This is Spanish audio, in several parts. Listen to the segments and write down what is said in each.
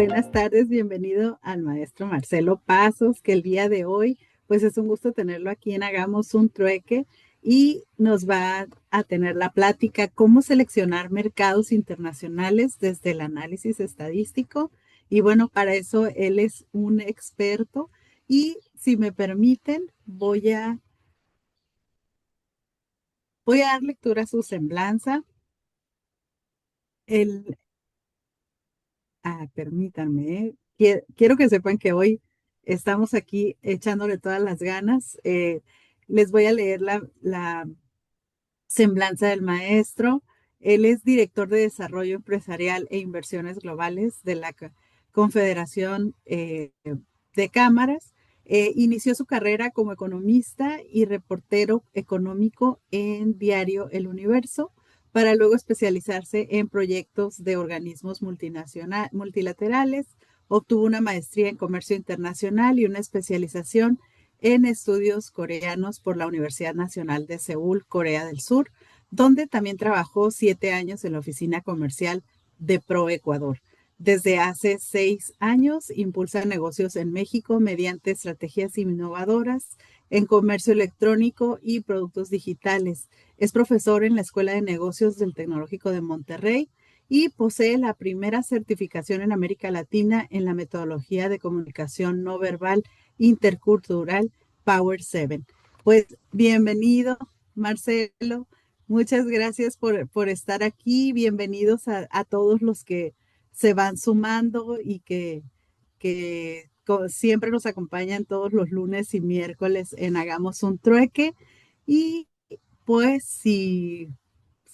Buenas tardes, bienvenido al maestro Marcelo Pasos, que el día de hoy, pues es un gusto tenerlo aquí en Hagamos un Trueque y nos va a tener la plática cómo seleccionar mercados internacionales desde el análisis estadístico. Y bueno, para eso él es un experto y si me permiten, voy a dar lectura a su semblanza. El, permítanme, quiero que sepan que hoy estamos aquí echándole todas las ganas. Les voy a leer la semblanza del maestro. Él es director de Desarrollo Empresarial e Inversiones Globales de la Confederación de Cámaras. Inició su carrera como economista y reportero económico en Diario El Universo, para luego especializarse en proyectos de organismos multilaterales. Obtuvo una maestría en comercio internacional y una especialización en estudios coreanos por la Universidad Nacional de Seúl, Corea del Sur, donde también trabajó 7 años en la oficina comercial de ProEcuador. Desde hace 6 años impulsa negocios en México mediante estrategias innovadoras en comercio electrónico y productos digitales. Es profesor en la Escuela de Negocios del Tecnológico de Monterrey y posee la primera certificación en América Latina en la metodología de comunicación no verbal intercultural Power 7. Pues bienvenido, Marcelo. Muchas gracias por estar aquí. Bienvenidos a todos los que se van sumando y que siempre nos acompañan todos los lunes y miércoles en Hagamos un Trueque. Y pues si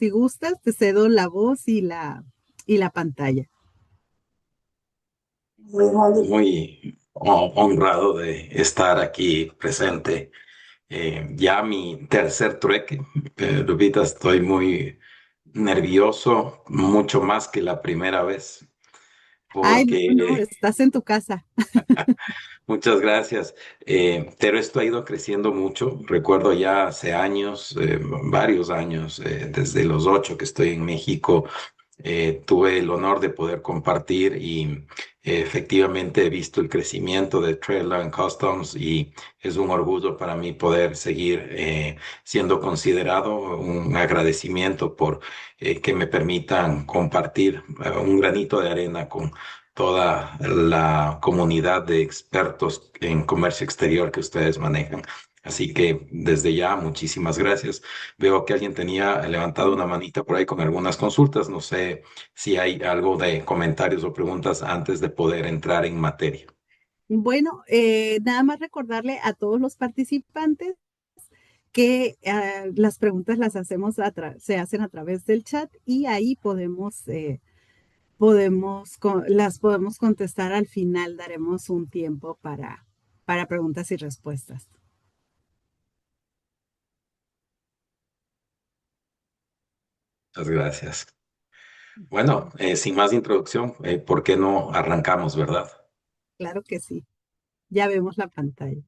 gustas, te cedo la voz y la pantalla. Muy honrado de estar aquí presente. Ya mi tercer trueque. Lupita, estoy muy nervioso, mucho más que la primera vez, Ay, no, porque estás en tu casa. muchas gracias. Pero esto ha ido creciendo mucho. Recuerdo ya hace años, varios años, desde los 8 que estoy en México, tuve el honor de poder compartir y efectivamente he visto el crecimiento de Trailline Customs y es un orgullo para mí poder seguir siendo considerado, un agradecimiento por que me permitan compartir un granito de arena con toda la comunidad de expertos en comercio exterior que ustedes manejan. Así que desde ya, muchísimas gracias. Veo que alguien tenía levantado una manita por ahí con algunas consultas. No sé si hay algo de comentarios o preguntas antes de poder entrar en materia. Bueno, nada más recordarle a todos los participantes que las preguntas se hacen a través del chat y ahí las podemos contestar al final. Daremos un tiempo para preguntas y respuestas. Muchas gracias. Bueno, sin más introducción, ¿por qué no arrancamos, verdad? Claro que sí. Ya vemos la pantalla.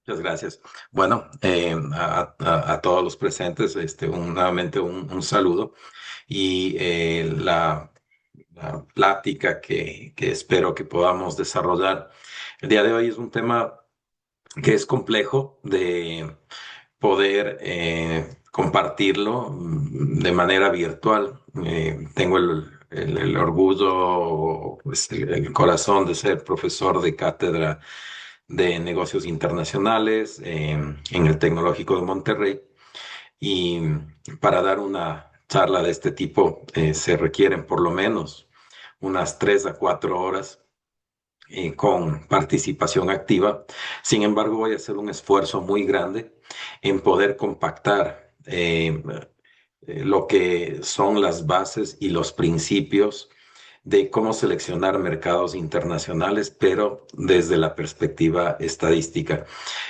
Muchas gracias. Bueno, a todos los presentes, nuevamente un saludo y la plática que espero que podamos desarrollar el día de hoy es un tema que es complejo de poder compartirlo de manera virtual. Tengo el orgullo, pues, el corazón de ser profesor de cátedra de negocios internacionales en el Tecnológico de Monterrey. Y para dar una charla de este tipo se requieren por lo menos unas 3 a 4 horas con participación activa. Sin embargo, voy a hacer un esfuerzo muy grande en poder compactar lo que son las bases y los principios de cómo seleccionar mercados internacionales, pero desde la perspectiva estadística.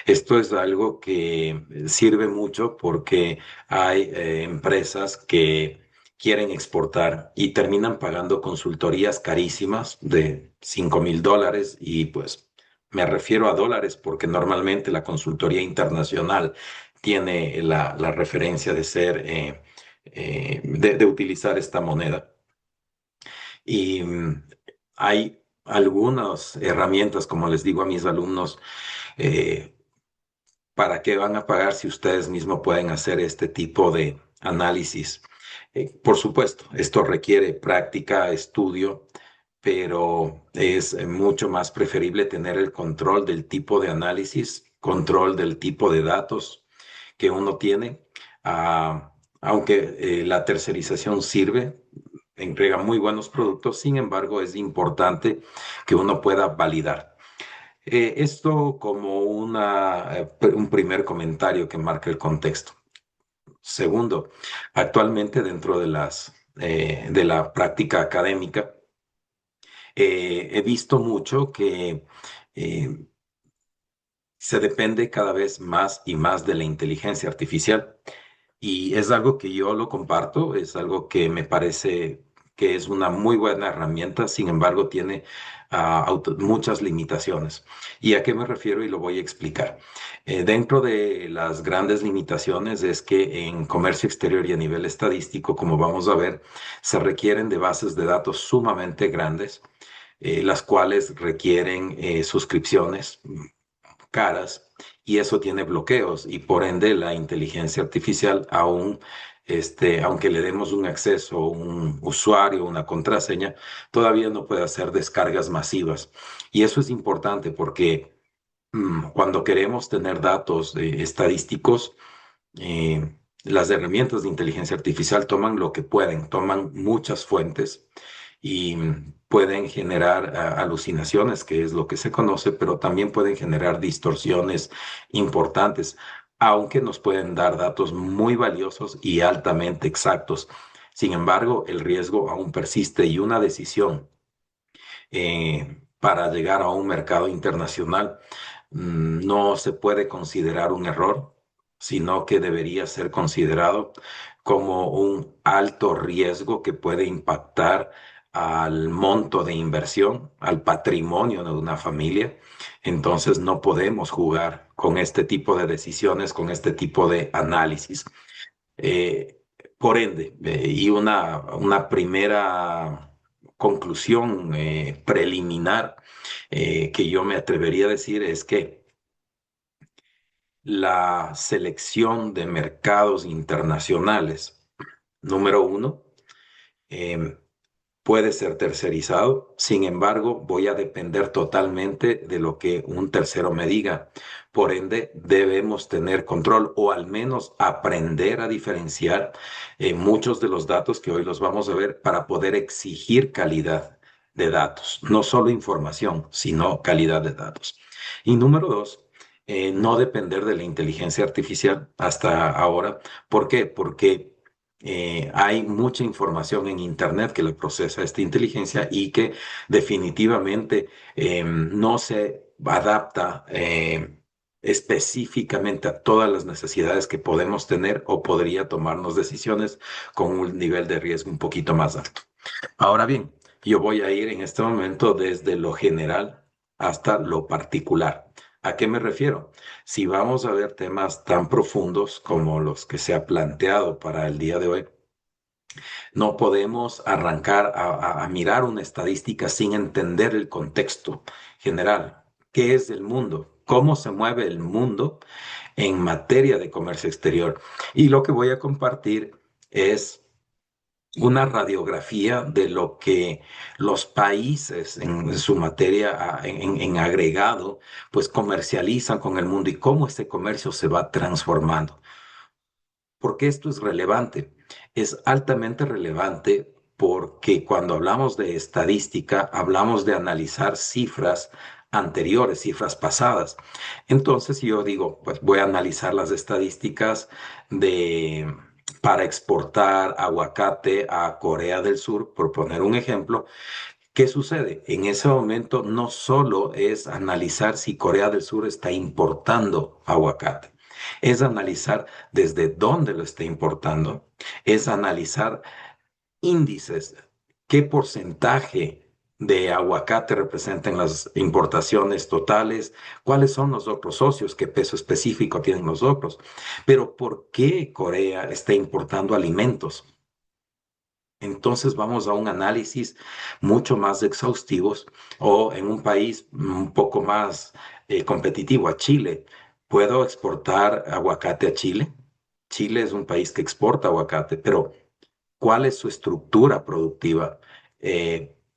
Esto es algo que sirve mucho porque hay empresas que quieren exportar y terminan pagando consultorías carísimas de $5,000 y pues me refiero a dólares porque normalmente la consultoría internacional tiene la referencia de ser, de utilizar esta moneda. Y hay algunas herramientas, como les digo a mis alumnos, eh, ¿para qué van a pagar si ustedes mismos pueden hacer este tipo de análisis? Por supuesto, esto requiere práctica, estudio, pero es mucho más preferible tener el control del tipo de análisis, control del tipo de datos que uno tiene, aunque la tercerización sirve, entrega muy buenos productos, sin embargo, es importante que uno pueda validar. Esto como un primer comentario que marca el contexto. Segundo, actualmente dentro de la práctica académica, he visto mucho que eh, se depende cada vez más y más de la inteligencia artificial. Y es algo que yo lo comparto, es algo que me parece que es una muy buena herramienta, sin embargo, tiene muchas limitaciones. ¿Y a qué me refiero? Y lo voy a explicar. Dentro de las grandes limitaciones es que en comercio exterior y a nivel estadístico, como vamos a ver, se requieren de bases de datos sumamente grandes, las cuales requieren suscripciones caras y eso tiene bloqueos y por ende la inteligencia artificial aún, aunque le demos un acceso, un usuario, una contraseña, todavía no puede hacer descargas masivas. Y eso es importante porque cuando queremos tener datos estadísticos, las herramientas de inteligencia artificial toman lo que pueden, toman muchas fuentes y pueden generar alucinaciones, que es lo que se conoce, pero también pueden generar distorsiones importantes, aunque nos pueden dar datos muy valiosos y altamente exactos. Sin embargo, el riesgo aún persiste y una decisión para llegar a un mercado internacional no se puede considerar un error, sino que debería ser considerado como un alto riesgo que puede impactar al monto de inversión, al patrimonio de una familia. Entonces no podemos jugar con este tipo de decisiones, con este tipo de análisis. Eh, por ende, y una primera conclusión preliminar que yo me atrevería a decir es que la selección de mercados internacionales, número uno, em, puede ser tercerizado. Sin embargo, voy a depender totalmente de lo que un tercero me diga. Por ende, debemos tener control o al menos aprender a diferenciar muchos de los datos que hoy los vamos a ver para poder exigir calidad de datos, no solo información, sino calidad de datos. Y número dos, no depender de la inteligencia artificial hasta ahora. ¿Por qué? Porque hay mucha información en Internet que la procesa esta inteligencia y que definitivamente no se adapta específicamente a todas las necesidades que podemos tener o podría tomarnos decisiones con un nivel de riesgo un poquito más alto. Ahora bien, yo voy a ir en este momento desde lo general hasta lo particular. ¿A qué me refiero? Si vamos a ver temas tan profundos como los que se ha planteado para el día de hoy, no podemos arrancar a mirar una estadística sin entender el contexto general. ¿Qué es el mundo? ¿Cómo se mueve el mundo en materia de comercio exterior? Y lo que voy a compartir es una radiografía de lo que los países en su materia, en agregado, pues comercializan con el mundo y cómo ese comercio se va transformando. ¿Por qué esto es relevante? Es altamente relevante porque cuando hablamos de estadística, hablamos de analizar cifras anteriores, cifras pasadas. Entonces yo digo, pues voy a analizar las estadísticas de para exportar aguacate a Corea del Sur, por poner un ejemplo. ¿Qué sucede? En ese momento no solo es analizar si Corea del Sur está importando aguacate, es analizar desde dónde lo está importando, es analizar índices, qué porcentaje de aguacate representan las importaciones totales, cuáles son los otros socios, qué peso específico tienen los otros, pero ¿por qué Corea está importando alimentos? Entonces vamos a un análisis mucho más exhaustivos o en un país un poco más competitivo, a Chile. ¿Puedo exportar aguacate a Chile? Chile es un país que exporta aguacate, pero ¿cuál es su estructura productiva?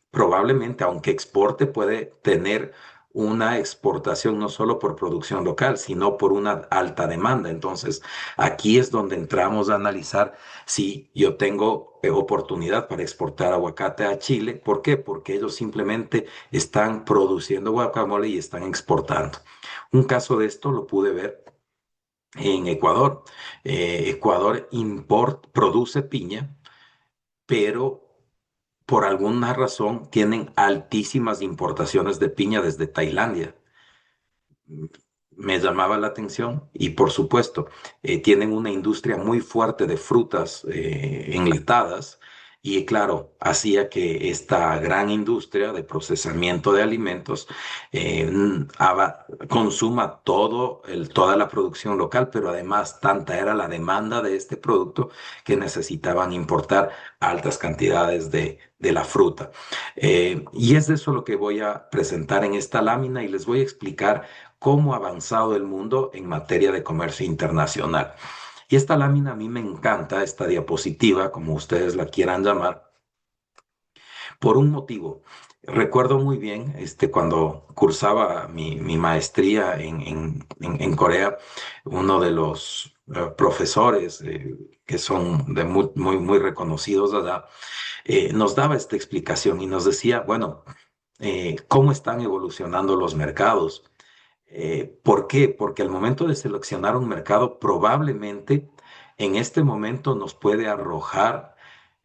Probablemente, aunque exporte, puede tener una exportación no solo por producción local, sino por una alta demanda. Entonces, aquí es donde entramos a analizar si yo tengo oportunidad para exportar aguacate a Chile. ¿Por qué? Porque ellos simplemente están produciendo guacamole y están exportando. Un caso de esto lo pude ver en Ecuador. Ecuador produce piña, pero por alguna razón tienen altísimas importaciones de piña desde Tailandia. Me llamaba la atención y por supuesto tienen una industria muy fuerte de frutas enlatadas y claro, hacía que esta gran industria de procesamiento de alimentos consuma toda la producción local, pero además tanta era la demanda de este producto que necesitaban importar altas cantidades de la fruta. Y es de eso lo que voy a presentar en esta lámina y les voy a explicar cómo ha avanzado el mundo en materia de comercio internacional. Y esta lámina a mí me encanta, esta diapositiva, como ustedes la quieran llamar, por un motivo. Recuerdo muy bien cuando cursaba mi maestría en Corea, uno de los profesores que son muy reconocidos allá, nos daba esta explicación y nos decía, bueno, cómo están evolucionando los mercados. ¿Por qué? Porque al momento de seleccionar un mercado, probablemente en este momento nos puede arrojar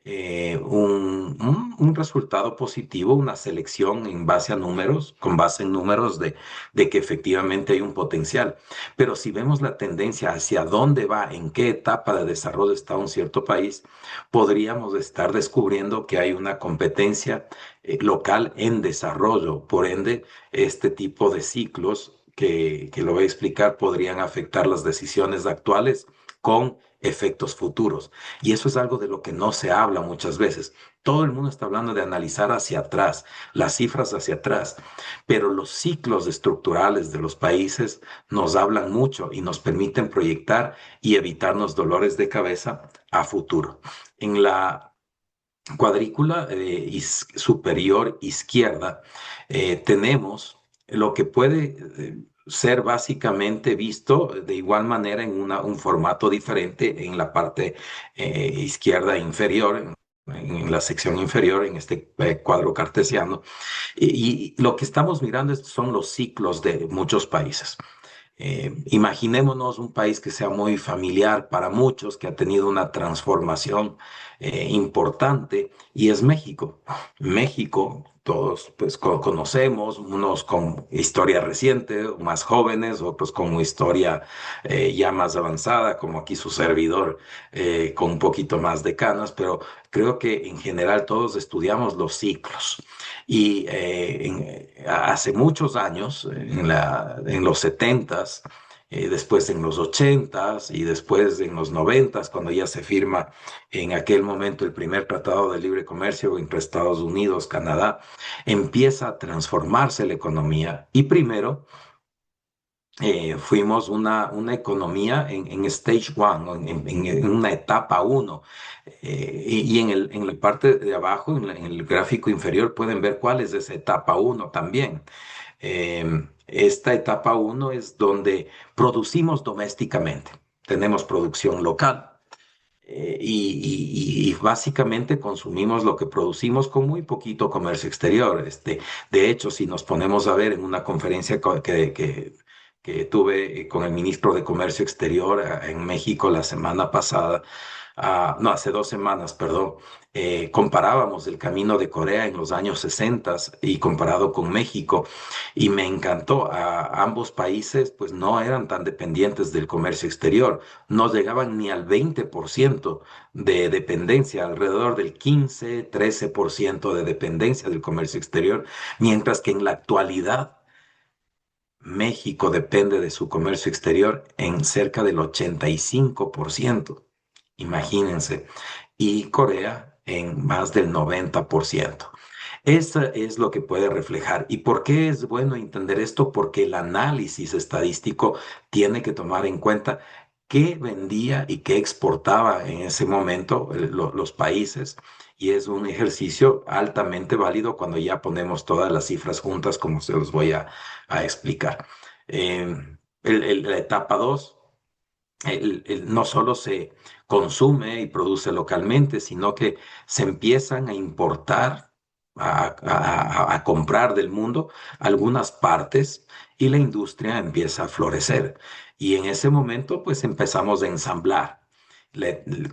un resultado positivo, una selección en base a números, con base en números de que efectivamente hay un potencial. Pero si vemos la tendencia hacia dónde va, en qué etapa de desarrollo está un cierto país, podríamos estar descubriendo que hay una competencia local en desarrollo. Por ende, este tipo de ciclos que lo voy a explicar podrían afectar las decisiones actuales con efectos futuros. Y eso es algo de lo que no se habla muchas veces. Todo el mundo está hablando de analizar hacia atrás, las cifras hacia atrás, pero los ciclos estructurales de los países nos hablan mucho y nos permiten proyectar y evitarnos dolores de cabeza a futuro. En la cuadrícula superior izquierda tenemos lo que puede ser básicamente visto de igual manera en un formato diferente en la parte izquierda inferior, en la sección inferior, en este cuadro cartesiano. Y lo que estamos mirando son los ciclos de muchos países. Imaginémonos un país que sea muy familiar para muchos, que ha tenido una transformación importante, y es México. México, todos pues conocemos, unos con historia reciente, más jóvenes, otros con historia ya más avanzada, como aquí su servidor, con un poquito más de canas, pero creo que en general todos estudiamos los ciclos. Y hace muchos años, en los setentas, después en los ochentas y después en los noventas, cuando ya se firma en aquel momento el primer tratado de libre comercio entre Estados Unidos, Canadá, empieza a transformarse la economía y primero fuimos una economía en stage one, ¿no? En una etapa uno. Y en la parte de abajo, en el gráfico inferior, pueden ver cuál es esa etapa uno también. Esta etapa uno es donde producimos domésticamente, tenemos producción local. Y básicamente consumimos lo que producimos con muy poquito comercio exterior. De hecho, si nos ponemos a ver en una conferencia que tuve con el ministro de Comercio Exterior en México la semana pasada, no, hace 2 semanas, perdón, comparábamos el camino de Corea en los años 60 y comparado con México, y me encantó. Ambos países pues no eran tan dependientes del comercio exterior, no llegaban ni al 20% de dependencia, alrededor del 15, 13% de dependencia del comercio exterior, mientras que en la actualidad México depende de su comercio exterior en cerca del 85%. Imagínense, y Corea en más del 90%. Eso es lo que puede reflejar. ¿Y por qué es bueno entender esto? Porque el análisis estadístico tiene que tomar en cuenta qué vendía y qué exportaba en ese momento los países. Y es un ejercicio altamente válido cuando ya ponemos todas las cifras juntas, como se los voy a explicar. Eh, la etapa 2 no solo se consume y produce localmente, sino que se empiezan a importar, a comprar del mundo algunas partes y la industria empieza a florecer. Y en ese momento, pues empezamos a ensamblar.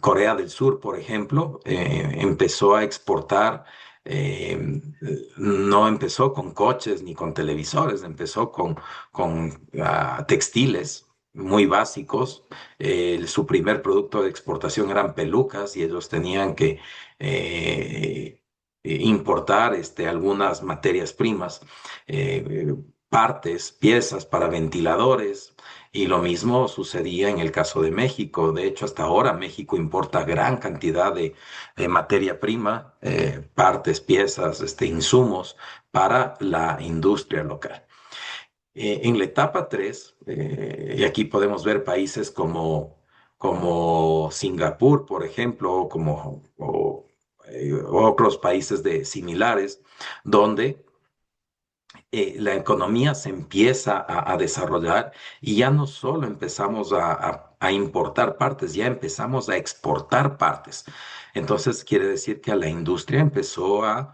Corea del Sur, por ejemplo, empezó a exportar. No empezó con coches ni con televisores, empezó con textiles muy básicos. Su primer producto de exportación eran pelucas y ellos tenían que importar algunas materias primas, eh, partes, piezas para ventiladores. Y lo mismo sucedía en el caso de México. De hecho, hasta ahora México importa gran cantidad de materia prima, partes, piezas, insumos para la industria local. En la etapa 3 y aquí podemos ver países como Singapur, por ejemplo, o otros países similares, donde la economía se empieza a desarrollar y ya no solo empezamos a importar partes, ya empezamos a exportar partes. Entonces quiere decir que la industria empezó a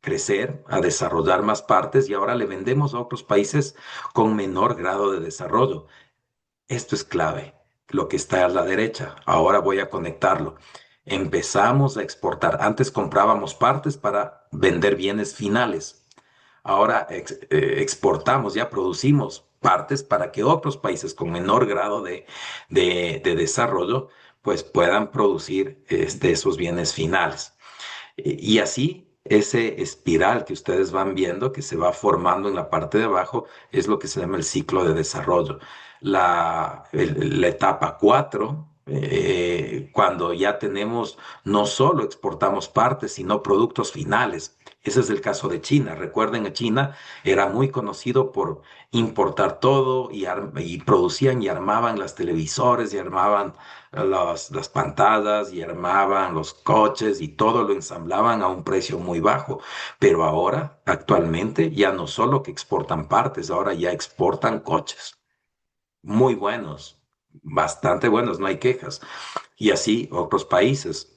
crecer, a desarrollar más partes y ahora le vendemos a otros países con menor grado de desarrollo. Esto es clave, lo que está a la derecha. Ahora voy a conectarlo. Empezamos a exportar. Antes comprábamos partes para vender bienes finales. Ahora exportamos, ya producimos partes para que otros países con menor grado de desarrollo pues puedan producir esos bienes finales. Y así, ese espiral que ustedes van viendo, que se va formando en la parte de abajo, es lo que se llama el ciclo de desarrollo. La etapa 4, cuando ya tenemos, no solo exportamos partes, sino productos finales. Ese es el caso de China. Recuerden, China era muy conocido por importar todo y producían y armaban las televisores y armaban las pantallas y armaban los coches y todo lo ensamblaban a un precio muy bajo. Pero ahora, actualmente, ya no solo que exportan partes, ahora ya exportan coches muy buenos, bastante buenos, no hay quejas. Y así otros países.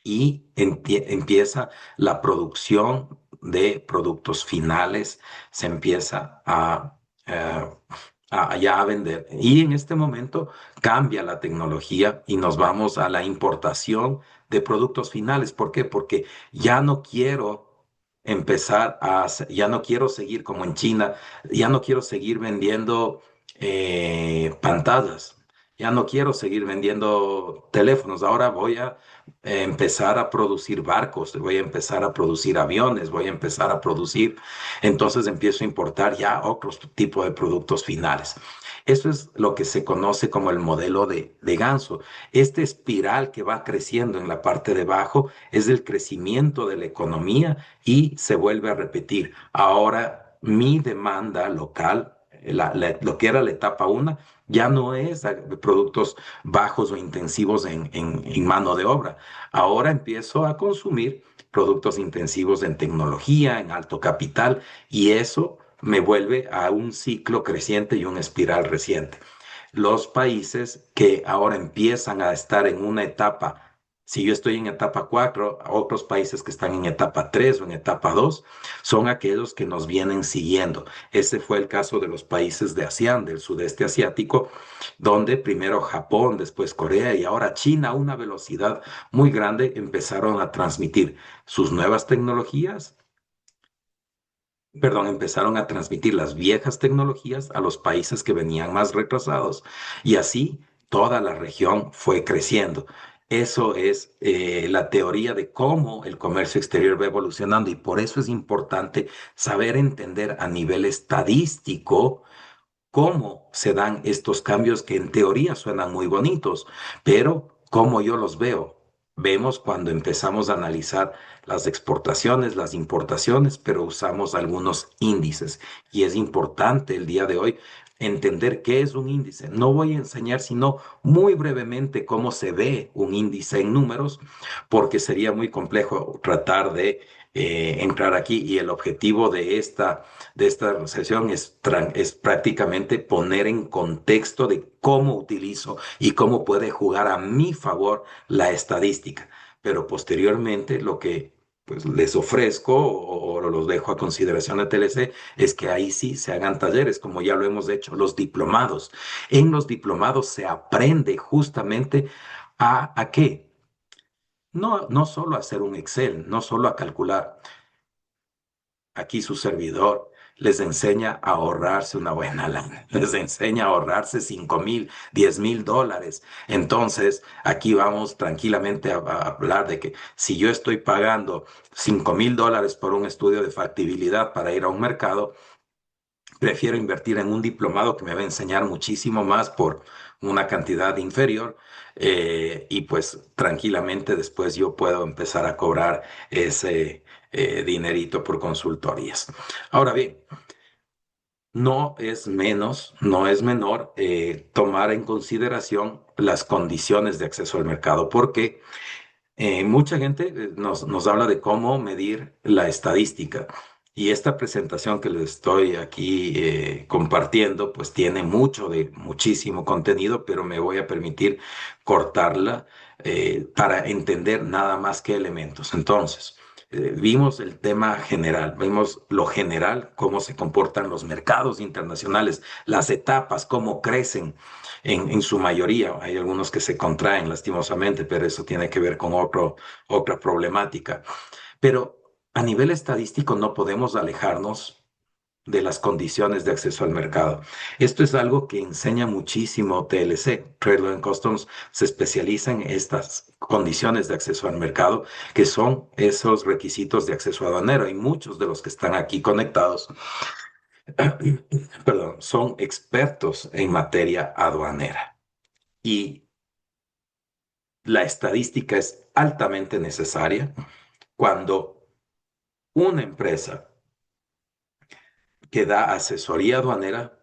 Y empieza la producción de productos finales, se empieza eh, ya a vender. Y en este momento cambia la tecnología y nos vamos a la importación de productos finales. ¿Por qué? Porque ya no quiero ya no quiero seguir como en China, ya no quiero seguir vendiendo pantallas, ya no quiero seguir vendiendo teléfonos, ahora voy a empezar a producir barcos, voy a empezar a producir aviones, voy a empezar a producir, entonces empiezo a importar ya otros tipos de productos finales. Eso es lo que se conoce como el modelo de Ganso. Este espiral que va creciendo en la parte de abajo es el crecimiento de la economía y se vuelve a repetir. Ahora mi demanda local, lo que era la etapa 1, ya no es de productos bajos o intensivos en mano de obra. Ahora empiezo a consumir productos intensivos en tecnología, en alto capital, y eso me vuelve a un ciclo creciente y una espiral reciente. Los países que ahora empiezan a estar en una etapa Si yo estoy en etapa 4, otros países que están en etapa 3 o en etapa 2 son aquellos que nos vienen siguiendo. Ese fue el caso de los países de ASEAN, del sudeste asiático, donde primero Japón, después Corea y ahora China a una velocidad muy grande empezaron a transmitir sus nuevas tecnologías, perdón, empezaron a transmitir las viejas tecnologías a los países que venían más retrasados y así toda la región fue creciendo. Eso es la teoría de cómo el comercio exterior va evolucionando y por eso es importante saber entender a nivel estadístico cómo se dan estos cambios que en teoría suenan muy bonitos, pero cómo yo los veo. Vemos cuando empezamos a analizar las exportaciones, las importaciones, pero usamos algunos índices. Y es importante el día de hoy entender qué es un índice. No voy a enseñar sino muy brevemente cómo se ve un índice en números, porque sería muy complejo tratar de entrar aquí y el objetivo de esta sesión es prácticamente poner en contexto de cómo utilizo y cómo puede jugar a mi favor la estadística. Pero posteriormente lo que pues, les ofrezco o los dejo a consideración de TLC es que ahí sí se hagan talleres, como ya lo hemos hecho, los diplomados. En los diplomados se aprende justamente ¿a qué? No, no solo a hacer un Excel, no solo a calcular. Aquí su servidor les enseña a ahorrarse una buena lana, les enseña a ahorrarse 5,000, 10,000 dólares. Entonces, aquí vamos tranquilamente a hablar de que si yo estoy pagando 5,000 dólares por un estudio de factibilidad para ir a un mercado, prefiero invertir en un diplomado que me va a enseñar muchísimo más por una cantidad inferior y pues tranquilamente después yo puedo empezar a cobrar ese dinerito por consultorías. Ahora bien, no es menos, no es menor tomar en consideración las condiciones de acceso al mercado, porque mucha gente nos habla de cómo medir la estadística y esta presentación que les estoy aquí compartiendo pues tiene muchísimo contenido, pero me voy a permitir cortarla para entender nada más que elementos. Entonces, vimos el tema general, vimos lo general, cómo se comportan los mercados internacionales, las etapas, cómo crecen en su mayoría. Hay algunos que se contraen lastimosamente, pero eso tiene que ver con otra problemática. Pero a nivel estadístico no podemos alejarnos de las condiciones de acceso al mercado. Esto es algo que enseña muchísimo TLC. Trade Law and Customs se especializa en estas condiciones de acceso al mercado, que son esos requisitos de acceso aduanero. Y muchos de los que están aquí conectados, perdón, son expertos en materia aduanera. Y la estadística es altamente necesaria cuando una empresa que da asesoría aduanera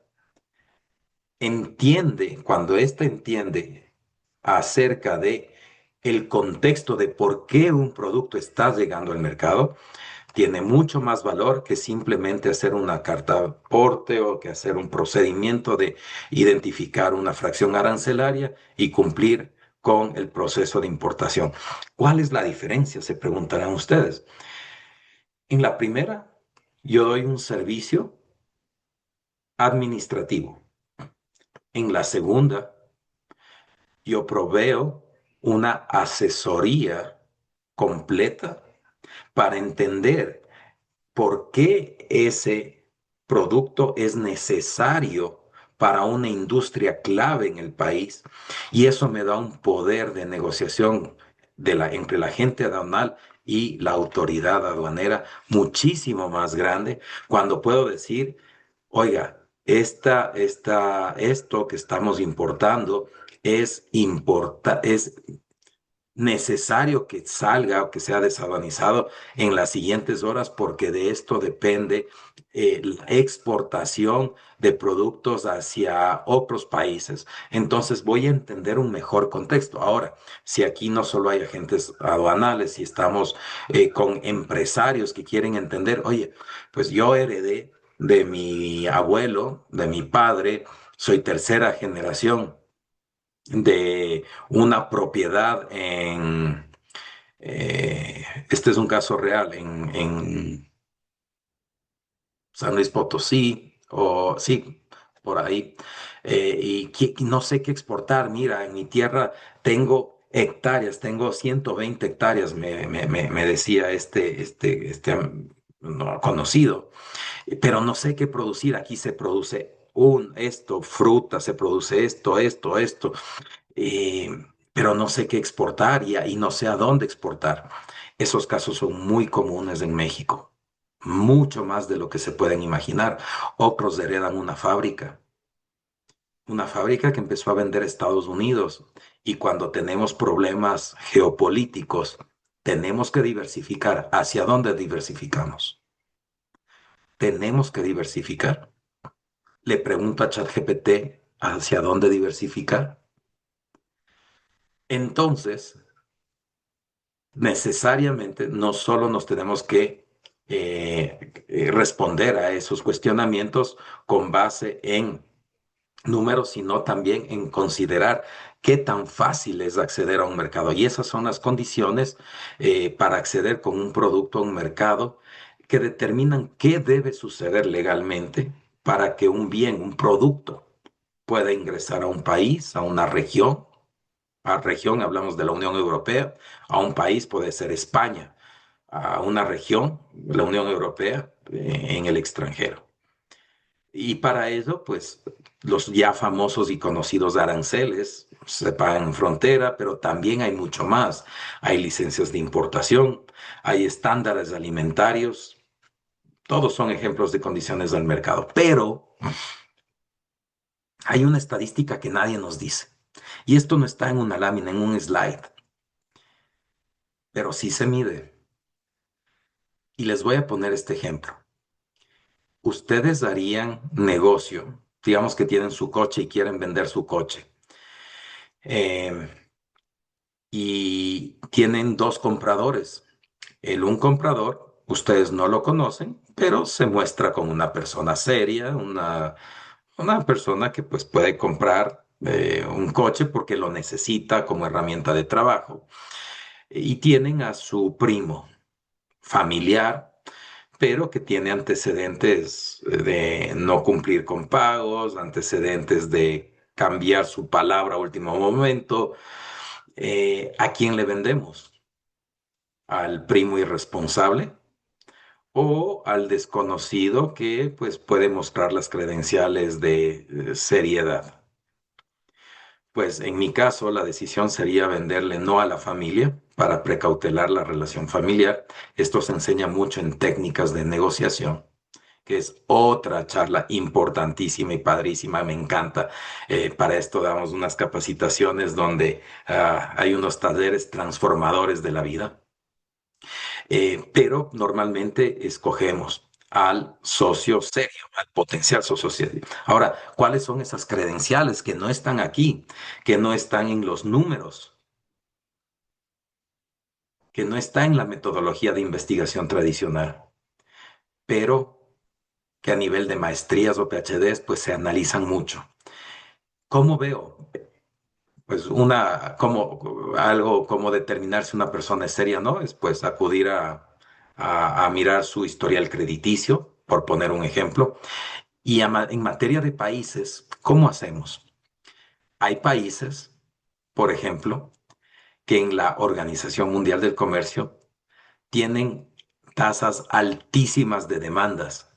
entiende, cuando ésta entiende acerca de el contexto de por qué un producto está llegando al mercado, tiene mucho más valor que simplemente hacer una carta de aporte o que hacer un procedimiento de identificar una fracción arancelaria y cumplir con el proceso de importación. ¿Cuál es la diferencia? Se preguntarán ustedes. En la primera, yo doy un servicio administrativo. En la segunda, yo proveo una asesoría completa para entender por qué ese producto es necesario para una industria clave en el país y eso me da un poder de negociación entre la gente aduanal y la autoridad aduanera muchísimo más grande cuando puedo decir, oiga, esto que estamos importando es necesario que salga o que sea desaduanizado en las siguientes horas porque de esto depende la exportación de productos hacia otros países. Entonces voy a entender un mejor contexto. Ahora, si aquí no solo hay agentes aduanales, si estamos con empresarios que quieren entender, oye, pues yo heredé de mi abuelo, de mi padre, soy tercera generación de una propiedad Este es un caso real en San Luis Potosí, o sí, por ahí. Y no sé qué exportar. Mira, en mi tierra tengo hectáreas, tengo 120 hectáreas, me decía no, conocido, pero no sé qué producir. Aquí se produce esto, fruta, se produce esto, eh, pero no sé qué exportar y no sé a dónde exportar. Esos casos son muy comunes en México, mucho más de lo que se pueden imaginar. Otros heredan una fábrica que empezó a vender a Estados Unidos y cuando tenemos problemas geopolíticos, tenemos que diversificar. ¿Hacia dónde diversificamos? Tenemos que diversificar. Le pregunto a ChatGPT, ¿hacia dónde diversificar? Entonces, necesariamente no solo nos tenemos que responder a esos cuestionamientos con base en números, sino también en considerar qué tan fácil es acceder a un mercado. Y esas son las condiciones para acceder con un producto a un mercado que determinan qué debe suceder legalmente para que un bien, un producto, pueda ingresar a un país, a una región. A región, hablamos de la Unión Europea, a un país puede ser España, a una región, la Unión Europea, en el extranjero. Y para eso, pues, los ya famosos y conocidos aranceles se pagan en frontera, pero también hay mucho más. Hay licencias de importación, hay estándares alimentarios, todos son ejemplos de condiciones del mercado. Pero hay una estadística que nadie nos dice. Y esto no está en una lámina, en un slide, pero sí se mide. Y les voy a poner este ejemplo. Ustedes harían negocio, digamos que tienen su coche y quieren vender su coche, eh, y tienen dos compradores. El un comprador, ustedes no lo conocen, pero se muestra como una persona seria, una persona que pues puede comprar un coche porque lo necesita como herramienta de trabajo. Y tienen a su primo familiar, pero que tiene antecedentes de no cumplir con pagos, antecedentes de cambiar su palabra a último momento. ¿A quién le vendemos? ¿Al primo irresponsable o al desconocido que pues puede mostrar las credenciales de seriedad? Pues en mi caso la decisión sería venderle no a la familia para precautelar la relación familiar. Esto se enseña mucho en técnicas de negociación, que es otra charla importantísima y padrísima, me encanta. Para esto damos unas capacitaciones donde hay unos talleres transformadores de la vida. Pero normalmente escogemos al socio serio, al potencial socio serio. Ahora, ¿cuáles son esas credenciales que no están aquí, que no están en los números, que no está en la metodología de investigación tradicional, pero que a nivel de maestrías o PhDs pues se analizan mucho? ¿Cómo veo? Pues algo como determinar si una persona es seria o no, es pues acudir a mirar su historial crediticio, por poner un ejemplo. Y en materia de países, ¿cómo hacemos? Hay países, por ejemplo, que en la Organización Mundial del Comercio tienen tasas altísimas de demandas,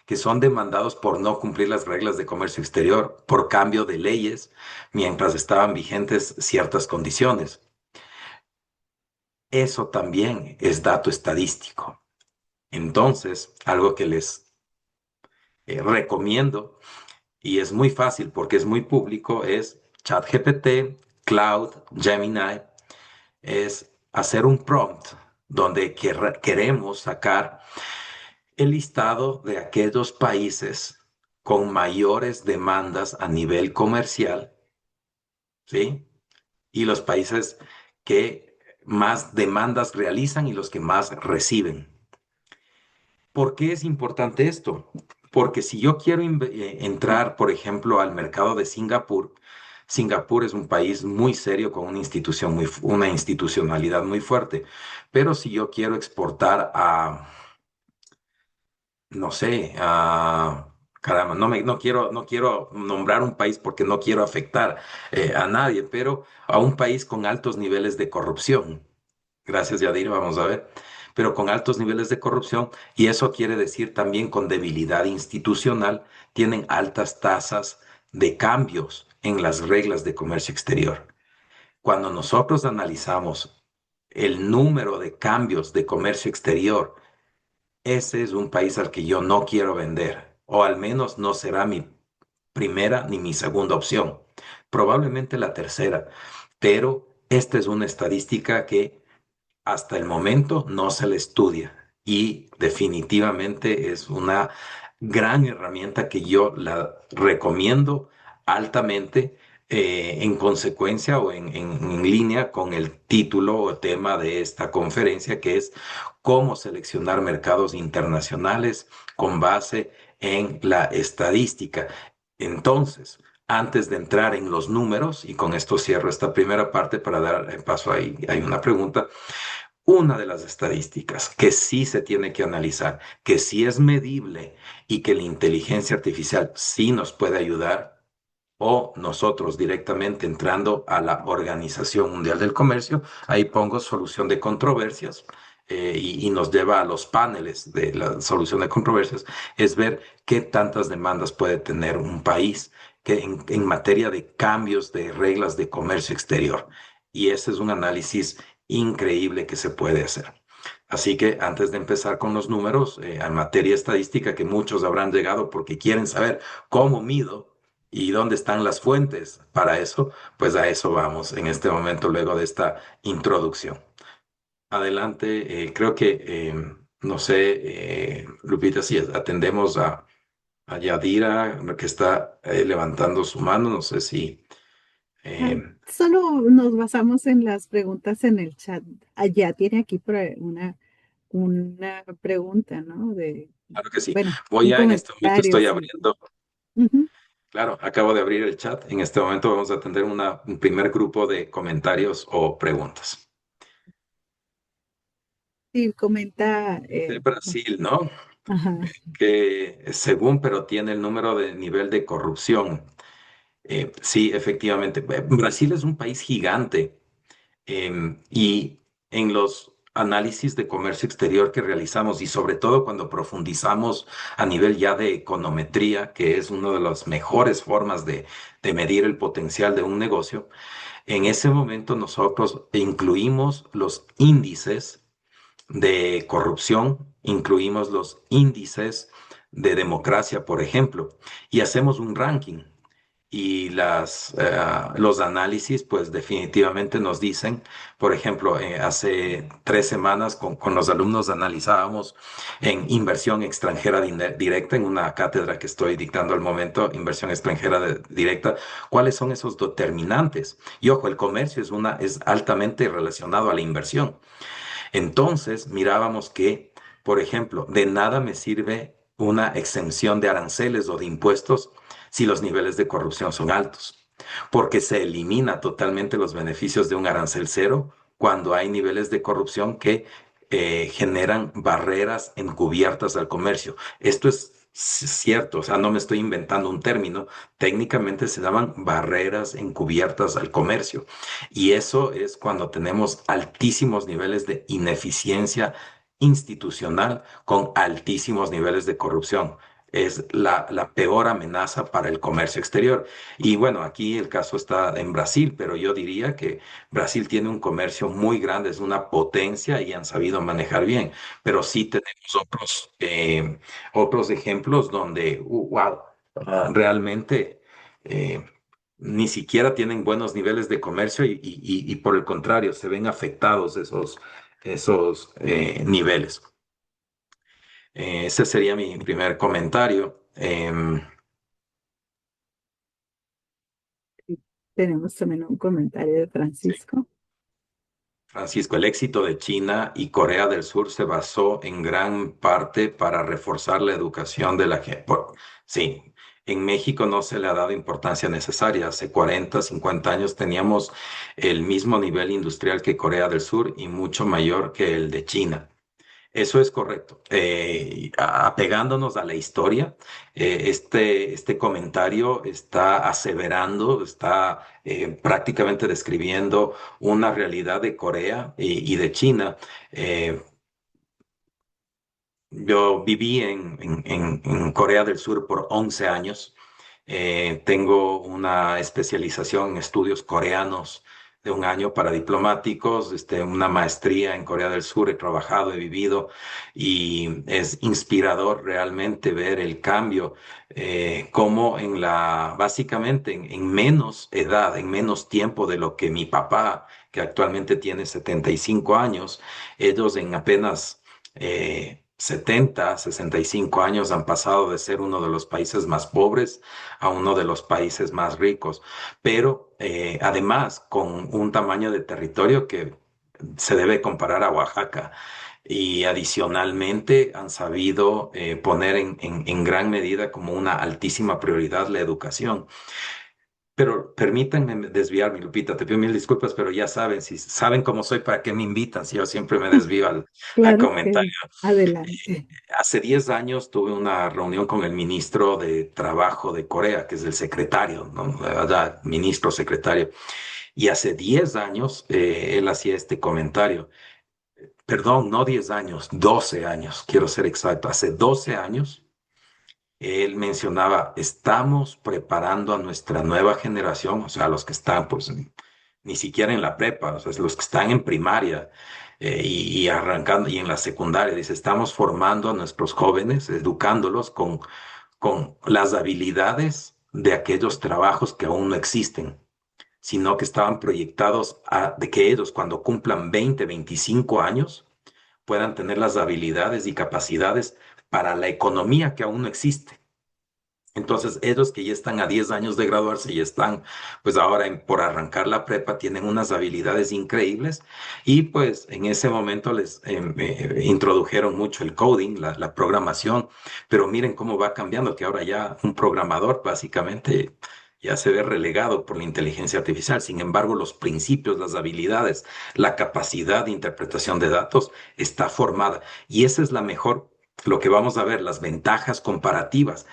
que son demandados por no cumplir las reglas de comercio exterior, por cambio de leyes, mientras estaban vigentes ciertas condiciones. Eso también es dato estadístico. Entonces, algo que les recomiendo, y es muy fácil porque es muy público, es ChatGPT, Cloud, Gemini, es hacer un prompt donde queremos sacar el listado de aquellos países con mayores demandas a nivel comercial, ¿sí? Y los países que más demandas realizan y los que más reciben. ¿Por qué es importante esto? Porque si yo quiero entrar, por ejemplo, al mercado de Singapur, Singapur es un país muy serio con una institución una institucionalidad muy fuerte. Pero si yo quiero exportar a, no sé, caramba, no quiero nombrar un país porque no quiero afectar a nadie, pero a un país con altos niveles de corrupción. Gracias, Yadir, vamos a ver. Pero con altos niveles de corrupción, y eso quiere decir también con debilidad institucional, tienen altas tasas de cambios en las reglas de comercio exterior. Cuando nosotros analizamos el número de cambios de comercio exterior, ese es un país al que yo no quiero vender, o al menos no será mi primera ni mi segunda opción, probablemente la tercera, pero esta es una estadística que hasta el momento no se le estudia y definitivamente es una gran herramienta que yo la recomiendo altamente en consecuencia o en línea con el título o tema de esta conferencia, que es cómo seleccionar mercados internacionales con base en la estadística. Entonces, antes de entrar en los números, y con esto cierro esta primera parte para dar paso ahí, hay una pregunta. Una de las estadísticas que sí se tiene que analizar, que sí es medible y que la inteligencia artificial sí nos puede ayudar, o nosotros directamente entrando a la Organización Mundial del Comercio, ahí pongo solución de controversias y nos lleva a los paneles de la solución de controversias, es ver qué tantas demandas puede tener un país que en materia de cambios de reglas de comercio exterior. Y ese es un análisis increíble que se puede hacer. Así que antes de empezar con los números, en materia estadística, que muchos habrán llegado porque quieren saber cómo mido y dónde están las fuentes para eso, pues a eso vamos en este momento luego de esta introducción. Adelante, creo que, no sé, Lupita, si atendemos a Yadira, que está levantando su mano, no sé si... Ah, eh, solo nos basamos en las preguntas en el chat. Allá tiene aquí una pregunta, ¿no? claro que sí. Bueno, Voy un a, en este momento comentario, estoy sí. abriendo. Ujú. Claro, acabo de abrir el chat. En este momento vamos a atender un primer grupo de comentarios o preguntas. Sí, comenta, De Brasil, ¿no? ajá. Que según, pero tiene el número de nivel de corrupción. Sí, efectivamente. Brasil es un país gigante y en los análisis de comercio exterior que realizamos y sobre todo cuando profundizamos a nivel ya de econometría, que es una de las mejores formas de medir el potencial de un negocio, en ese momento nosotros incluimos los índices de corrupción, incluimos los índices de democracia, por ejemplo, y hacemos un ranking. Y los análisis, pues definitivamente nos dicen, por ejemplo, hace 3 semanas con los alumnos analizábamos en inversión extranjera directa, en una cátedra que estoy dictando al momento, inversión extranjera directa, cuáles son esos determinantes. Y ojo, el comercio es altamente relacionado a la inversión. Entonces mirábamos que, por ejemplo, de nada me sirve una exención de aranceles o de impuestos si los niveles de corrupción son altos, porque se elimina totalmente los beneficios de un arancel cero cuando hay niveles de corrupción que generan barreras encubiertas al comercio. Esto es cierto, o sea, no me estoy inventando un término, técnicamente se llaman barreras encubiertas al comercio. Y eso es cuando tenemos altísimos niveles de ineficiencia institucional con altísimos niveles de corrupción. Es la peor amenaza para el comercio exterior. Y bueno, aquí el caso está en Brasil, pero yo diría que Brasil tiene un comercio muy grande, es una potencia y han sabido manejar bien. Pero sí tenemos otros ejemplos donde, wow, realmente eh, ni siquiera tienen buenos niveles de comercio y por el contrario, se ven afectados esos niveles. Ese sería mi primer comentario. Tenemos también un comentario de Sí. Francisco. Francisco, el éxito de China y Corea del Sur se basó en gran parte para reforzar la educación de la gente. Sí, En México no se le ha dado importancia necesaria. Hace 40, 50 años teníamos el mismo nivel industrial que Corea del Sur y mucho mayor que el de China. Eso es correcto. Apegándonos a la historia, este comentario está aseverando, está prácticamente describiendo una realidad de Corea y de China. Eh, yo viví en Corea del Sur por 11 años. Tengo una especialización en estudios coreanos de un año para diplomáticos, una maestría en Corea del Sur. He trabajado, he vivido y es inspirador realmente ver el cambio, como básicamente en menos edad, en menos tiempo de lo que mi papá, que actualmente tiene 75 años, ellos en apenas 70, 65 años han pasado de ser uno de los países más pobres a uno de los países más ricos, pero además con un tamaño de territorio que se debe comparar a Oaxaca. Y adicionalmente han sabido poner en gran medida como una altísima prioridad la educación. Pero permítanme desviarme, Lupita, te pido mil disculpas, pero ya saben, si saben cómo soy, ¿para qué me invitan? Si yo siempre me desvío al Claro comentario. que adelante. Hace 10 años tuve una reunión con el ministro de Trabajo de Corea, que es el secretario, ¿no? ¿Verdad? Ministro secretario. Y hace 10 años él hacía este comentario. Perdón, no 10 años, 12 años, quiero ser exacto. Hace 12 años él mencionaba, estamos preparando a nuestra nueva generación, o sea, los que están pues ni siquiera en la prepa, o sea, los que están en primaria y arrancando y en la secundaria. Dice, estamos formando a nuestros jóvenes, educándolos con las habilidades de aquellos trabajos que aún no existen, sino que estaban proyectados de que ellos cuando cumplan 20, 25 años puedan tener las habilidades y capacidades para la economía que aún no existe. Entonces, ellos que ya están a 10 años de graduarse y están, pues ahora por arrancar la prepa, tienen unas habilidades increíbles y pues en ese momento les introdujeron mucho el coding, la programación, pero miren cómo va cambiando, que ahora ya un programador básicamente ya se ve relegado por la inteligencia artificial. Sin embargo, los principios, las habilidades, la capacidad de interpretación de datos está formada y esa es la mejor, lo que vamos a ver, las ventajas comparativas.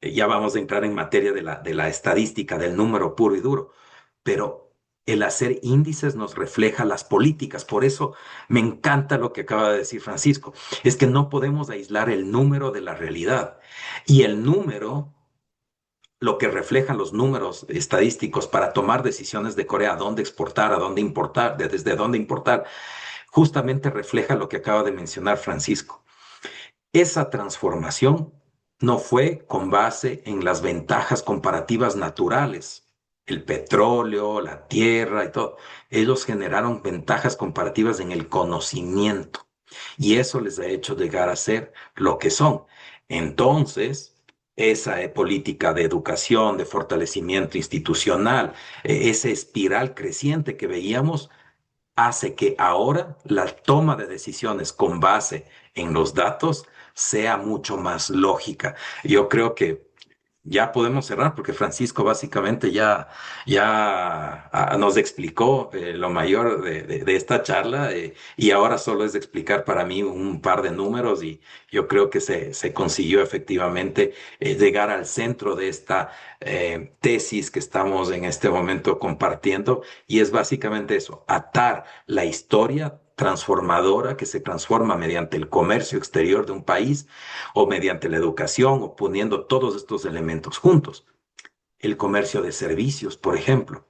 Ya vamos a entrar en materia de la estadística, del número puro y duro, pero el hacer índices nos refleja las políticas. Por eso me encanta lo que acaba de decir Francisco. Es que no podemos aislar el número de la realidad. Y el número, lo que reflejan los números estadísticos para tomar decisiones de Corea, a dónde exportar, a dónde importar, desde dónde importar, justamente refleja lo que acaba de mencionar Francisco. Esa transformación no fue con base en las ventajas comparativas naturales, el petróleo, la tierra y todo. Ellos generaron ventajas comparativas en el conocimiento y eso les ha hecho llegar a ser lo que son. Entonces, esa política de educación, de fortalecimiento institucional, esa espiral creciente que veíamos, hace que ahora la toma de decisiones con base en los datos sea mucho más lógica. Yo creo que ya podemos cerrar porque Francisco básicamente ya nos explicó lo mayor de esta charla, y ahora solo es explicar para mí un par de números y yo creo que se consiguió efectivamente llegar al centro de esta tesis que estamos en este momento compartiendo, y es básicamente eso, atar la historia transformadora que se transforma mediante el comercio exterior de un país o mediante la educación o poniendo todos estos elementos juntos. El comercio de servicios, por ejemplo.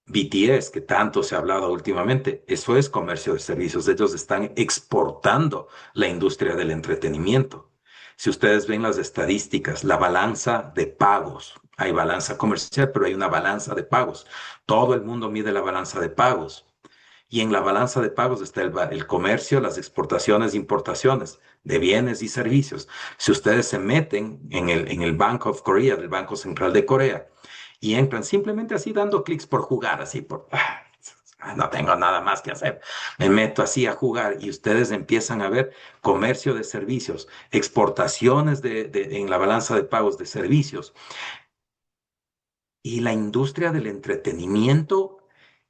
BTS, que tanto se ha hablado últimamente, eso es comercio de servicios. Ellos están exportando la industria del entretenimiento. Si ustedes ven las estadísticas, la balanza de pagos, hay balanza comercial, pero hay una balanza de pagos. Todo el mundo mide la balanza de pagos. Y en la balanza de pagos está el comercio, las exportaciones e importaciones de bienes y servicios. Si ustedes se meten en el Bank of Korea, del Banco Central de Corea, y entran simplemente así dando clics por jugar, así por... no tengo nada más que hacer. Me meto así a jugar y ustedes empiezan a ver comercio de servicios, exportaciones en la balanza de pagos de servicios. Y la industria del entretenimiento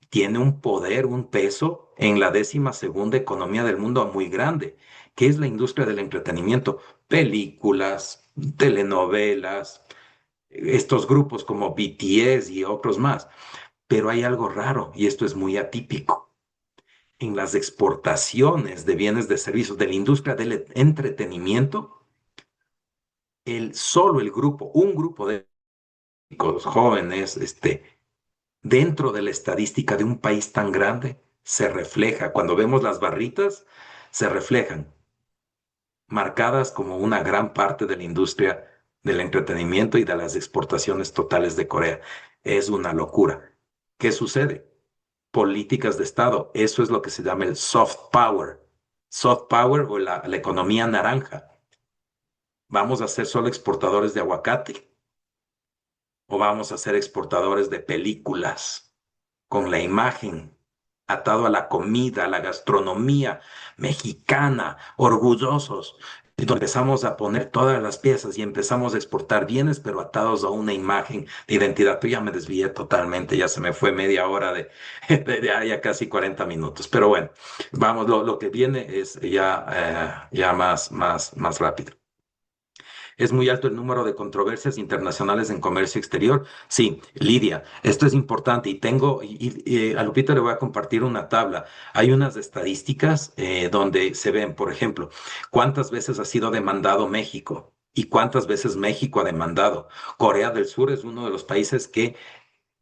tiene un poder, un peso en la 12ª economía del mundo muy grande. ¿Qué es la industria del entretenimiento? Películas, telenovelas, estos grupos como BTS y otros más. Pero hay algo raro y esto es muy atípico. En las exportaciones de bienes de servicios de la industria del entretenimiento, solo el grupo, un grupo de chicos jóvenes, dentro de la estadística de un país tan grande, se refleja. Cuando vemos las barritas, se reflejan, marcadas como una gran parte de la industria del entretenimiento y de las exportaciones totales de Corea. Es una locura. ¿Qué sucede? Políticas de Estado. Eso es lo que se llama el soft power. Soft power o la economía naranja. ¿Vamos a ser solo exportadores de aguacate o vamos a ser exportadores de películas con la imagen atado a la comida, a la gastronomía mexicana, orgullosos? Entonces empezamos a poner todas las piezas y empezamos a exportar bienes, pero atados a una imagen de identidad. Tú ya me desvié totalmente, ya se me fue media hora ya casi 40 minutos. Pero bueno, vamos, lo que viene es ya más rápido. ¿Es muy alto el número de controversias internacionales en comercio exterior? Sí, Lidia, esto es importante y a Lupita le voy a compartir una tabla. Hay unas estadísticas donde se ven, por ejemplo, cuántas veces ha sido demandado México y cuántas veces México ha demandado. Corea del Sur es uno de los países que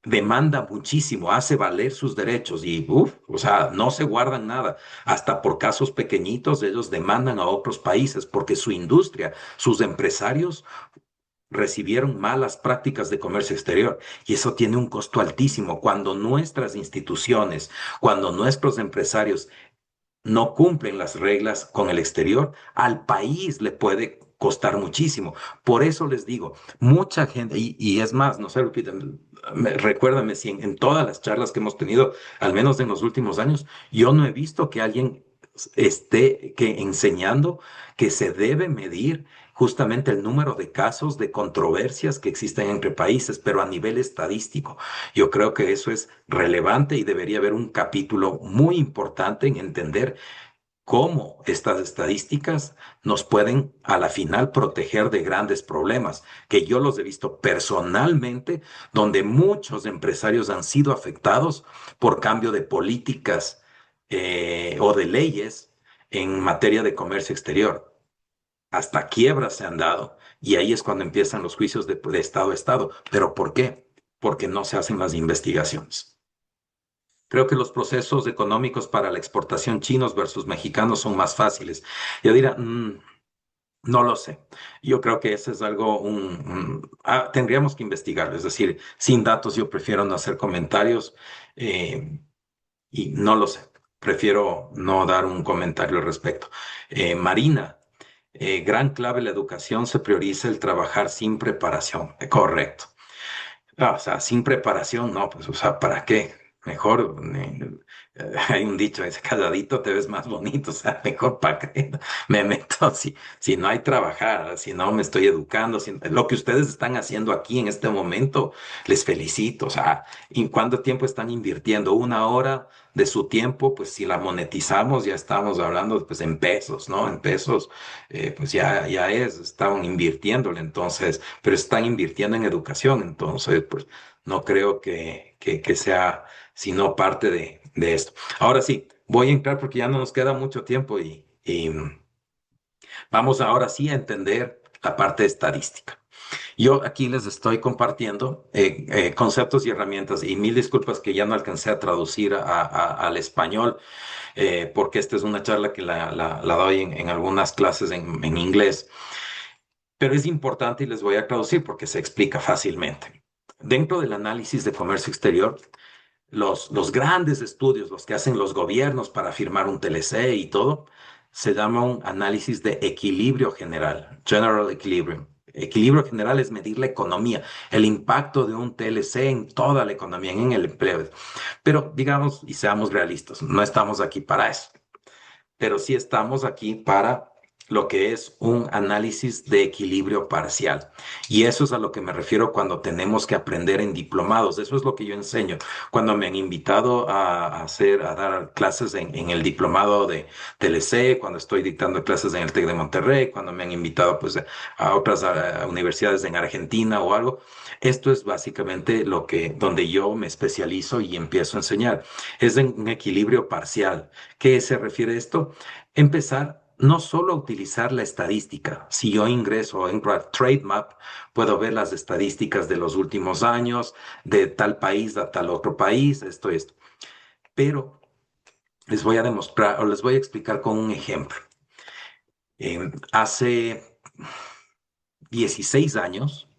demanda muchísimo, hace valer sus derechos y, o sea, no se guardan nada. Hasta por casos pequeñitos, ellos demandan a otros países porque su industria, sus empresarios recibieron malas prácticas de comercio exterior y eso tiene un costo altísimo. Cuando nuestras instituciones, cuando nuestros empresarios no cumplen las reglas con el exterior, al país le puede costar muchísimo. Por eso les digo, mucha gente, y es más, no sé, Lupita, recuérdame si en todas las charlas que hemos tenido, al menos en los últimos años, yo no he visto que alguien esté enseñando que se debe medir justamente el número de casos de controversias que existen entre países, pero a nivel estadístico. Yo creo que eso es relevante y debería haber un capítulo muy importante en entender cómo estas estadísticas nos pueden a la final proteger de grandes problemas, que yo los he visto personalmente, donde muchos empresarios han sido afectados por cambio de políticas o de leyes en materia de comercio exterior. Hasta quiebras se han dado y ahí es cuando empiezan los juicios de Estado a Estado. ¿Pero por qué? Porque no se hacen las investigaciones. Creo que los procesos económicos para la exportación chinos versus mexicanos son más fáciles. Yo diría, no lo sé. Yo creo que eso es algo, tendríamos que investigar. Es decir, sin datos yo prefiero no hacer comentarios y no lo sé. Prefiero no dar un comentario al respecto. Marina, gran clave la educación, se prioriza el trabajar sin preparación. Correcto. O sea, sin preparación, no, pues, o sea, ¿para qué? Mejor, hay un dicho, es calladito te ves más bonito, o sea, mejor para qué me meto si no hay trabajar, si no me estoy educando, lo que ustedes están haciendo aquí en este momento, les felicito, o sea, ¿en cuánto tiempo están invirtiendo? 1 hora de su tiempo, pues si la monetizamos ya estamos hablando pues en pesos, ¿no? En pesos, pues estaban invirtiéndole, entonces, pero están invirtiendo en educación, entonces, pues no creo que sea sino parte de esto. Ahora sí, voy a entrar porque ya no nos queda mucho tiempo y vamos ahora sí a entender la parte estadística. Yo aquí les estoy compartiendo conceptos y herramientas y mil disculpas que ya no alcancé a traducir al español porque esta es una charla que la doy en algunas clases en inglés, pero es importante y les voy a traducir porque se explica fácilmente. Dentro del análisis de comercio exterior, los grandes estudios, los que hacen los gobiernos para firmar un TLC y todo, se llama un análisis de equilibrio general, General Equilibrium. Equilibrio general es medir la economía, el impacto de un TLC en toda la economía, en el empleo. Pero digamos, y seamos realistas, no estamos aquí para eso, pero sí estamos aquí para lo que es un análisis de equilibrio parcial. Y eso es a lo que me refiero cuando tenemos que aprender en diplomados. Eso es lo que yo enseño. Cuando me han invitado a dar clases en el diplomado de TLC, cuando estoy dictando clases en el TEC de Monterrey, cuando me han invitado pues a otras universidades en Argentina o algo. Esto es básicamente donde yo me especializo y empiezo a enseñar. Es en un equilibrio parcial. ¿Qué se refiere a esto? Empezar no solo a utilizar la estadística. Si yo ingreso en TradeMap, puedo ver las estadísticas de los últimos años, de tal país a tal otro país, esto y esto. Pero les voy a demostrar o les voy a explicar con un ejemplo. Hace 16 años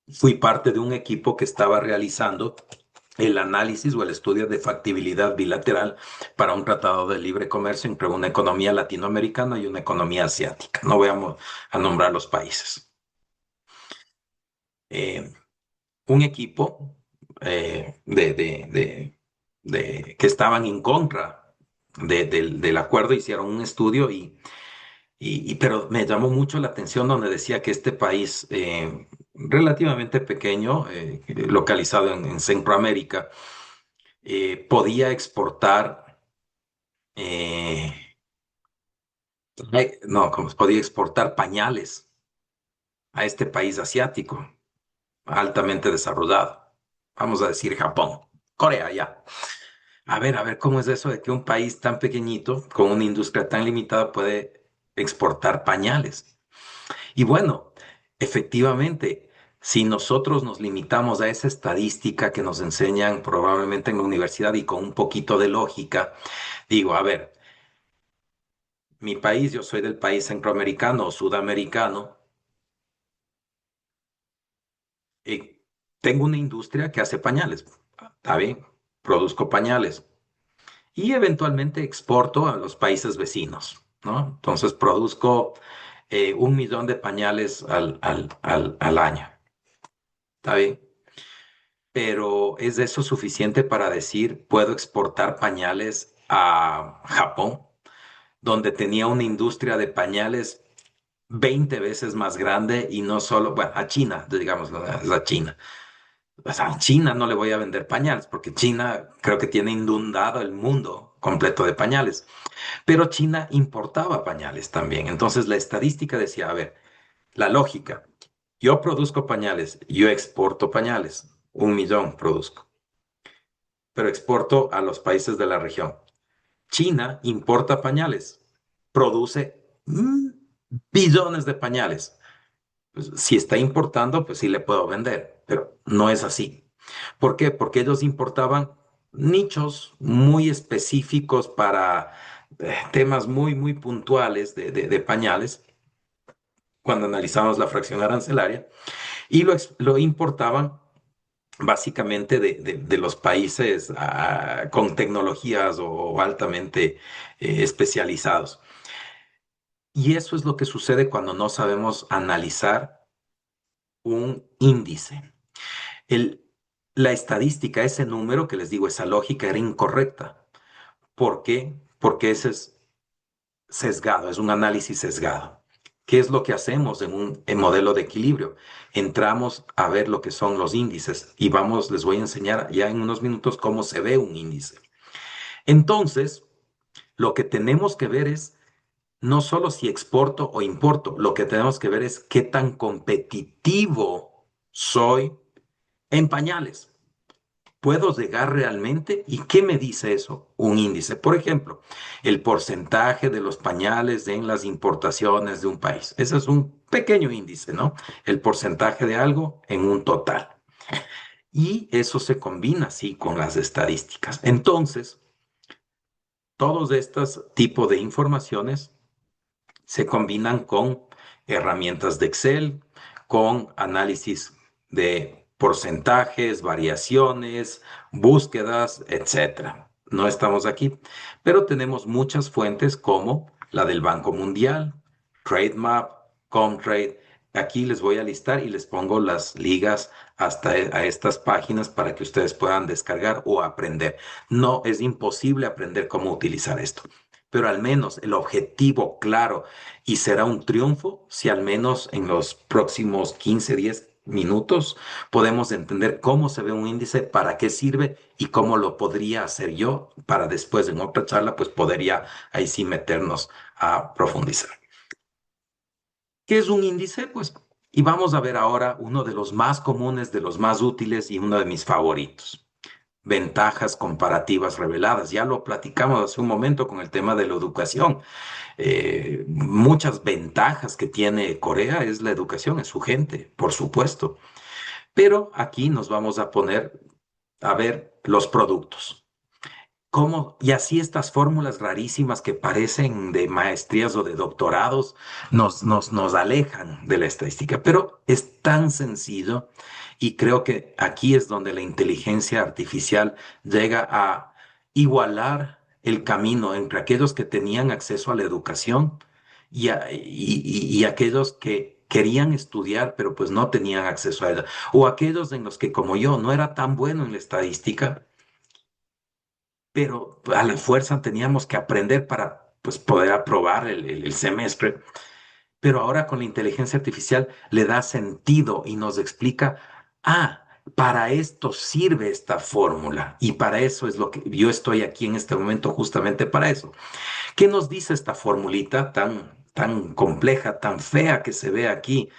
fui parte de un equipo que estaba realizando el análisis o el estudio de factibilidad bilateral para un tratado de libre comercio entre una economía latinoamericana y una economía asiática. No voy a nombrar los países. Eh, un equipo que estaban en contra del acuerdo hicieron un estudio pero me llamó mucho la atención donde decía que este país relativamente pequeño, localizado en Centroamérica, podía exportar, eh, no, como podía exportar pañales a este país asiático, altamente desarrollado. Vamos a decir Japón, Corea ya. A ver, ¿cómo es eso de que un país tan pequeñito, con una industria tan limitada, puede exportar pañales? Y bueno, efectivamente, si nosotros nos limitamos a esa estadística que nos enseñan probablemente en la universidad y con un poquito de lógica, digo, a ver, mi país, yo soy del país centroamericano o sudamericano, y tengo una industria que hace pañales, está bien, produzco pañales y eventualmente exporto a los países vecinos, ¿no? Entonces produzco 1 millón de pañales al año, está bien. Pero ¿es eso suficiente para decir puedo exportar pañales a Japón, donde tenía una industria de pañales 20 veces más grande y no solo, bueno, a China, digamos, ¿no? Es a China. O sea, a China no le voy a vender pañales, porque China creo que tiene inundado el mundo completo de pañales, pero China importaba pañales también. Entonces la estadística decía, a ver, la lógica, yo produzco pañales, yo exporto pañales, 1 millón produzco, pero exporto a los países de la región. China importa pañales, produce billones de pañales. Pues, si está importando, pues sí le puedo vender, pero no es así. ¿Por qué? Porque ellos importaban nichos muy específicos para temas muy puntuales de pañales cuando analizamos la fracción arancelaria y lo importaban básicamente de los países con tecnologías o altamente especializados. Y eso es lo que sucede cuando no sabemos analizar un índice. El, la estadística, ese número que les digo, esa lógica era incorrecta. ¿Por qué? Porque ese es sesgado, es un análisis sesgado. ¿Qué es lo que hacemos en modelo de equilibrio? Entramos a ver lo que son los índices y vamos, les voy a enseñar ya en unos minutos cómo se ve un índice. Entonces, lo que tenemos que ver es no solo si exporto o importo, lo que tenemos que ver es qué tan competitivo soy en pañales. ¿Puedo llegar realmente? ¿Y qué me dice eso? Un índice. Por ejemplo, el porcentaje de los pañales en las importaciones de un país. Ese es un pequeño índice, ¿no? El porcentaje de algo en un total. Y eso se combina, sí, con las estadísticas. Entonces, todos estos tipos de informaciones se combinan con herramientas de Excel, con análisis de porcentajes, variaciones, búsquedas, etcétera. No estamos aquí, pero tenemos muchas fuentes como la del Banco Mundial, TradeMap. Comtrade. Aquí les voy a listar y les pongo las ligas hasta a estas páginas para que ustedes puedan descargar o aprender. No es imposible aprender cómo utilizar esto, pero al menos el objetivo claro y será un triunfo si al menos en los próximos 15, 10 minutos podemos entender cómo se ve un índice, para qué sirve y cómo lo podría hacer yo para después en otra charla pues podría ahí sí meternos a profundizar. ¿Qué es un índice? Pues, y vamos a ver ahora uno de los más comunes, de los más útiles y uno de mis favoritos. Ventajas comparativas reveladas. Ya lo platicamos hace un momento con el tema de la educación. Muchas ventajas que tiene Corea es la educación, es su gente, por supuesto. Pero aquí nos vamos a poner a ver los productos. ¿Cómo? Y así estas fórmulas rarísimas que parecen de maestrías o de doctorados nos alejan de la estadística, pero es tan sencillo y creo que aquí es donde la inteligencia artificial llega a igualar el camino entre aquellos que tenían acceso a la educación y aquellos que querían estudiar, pero pues no tenían acceso a ella, o aquellos en los que como yo no era tan bueno en la estadística pero a la fuerza teníamos que aprender para pues, poder aprobar el semestre. Pero ahora con la inteligencia artificial le da sentido y nos explica, ah, para esto sirve esta fórmula y para eso es lo que yo estoy aquí en este momento justamente para eso. ¿Qué nos dice esta formulita tan compleja, tan fea que se ve aquí?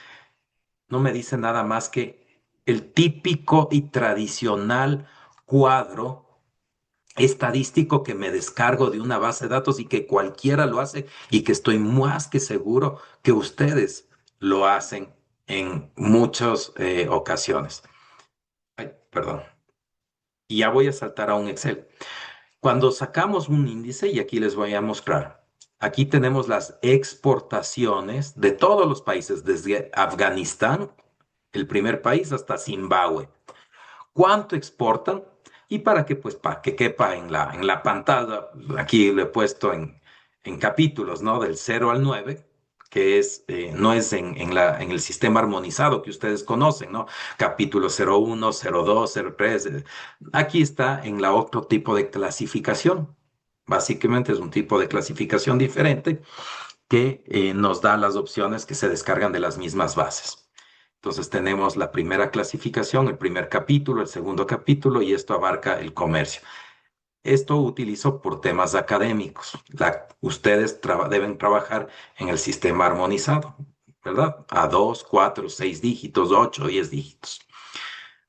No me dice nada más que el típico y tradicional cuadro estadístico que me descargo de una base de datos y que cualquiera lo hace y que estoy más que seguro que ustedes lo hacen en muchas ocasiones. Ay, perdón. Y ya voy a saltar a un Excel. Cuando sacamos un índice, y aquí les voy a mostrar, aquí tenemos las exportaciones de todos los países, desde Afganistán, el primer país, hasta Zimbabue. ¿Cuánto exportan? Y para que, pues, para que quepa en la pantalla, aquí lo he puesto en capítulos, ¿no? Del 0 al 9, que es, no es en el sistema armonizado que ustedes conocen, ¿no? Capítulo 01, 02, 03. Aquí está en la otro tipo de clasificación. Básicamente es un tipo de clasificación diferente que nos da las opciones que se descargan de las mismas bases. Entonces tenemos la primera clasificación, el primer capítulo, el segundo capítulo y esto abarca el comercio. Esto utilizo por temas académicos. Ustedes deben trabajar en el sistema armonizado, ¿verdad? A 2, 4, 6 dígitos, 8, 10 dígitos.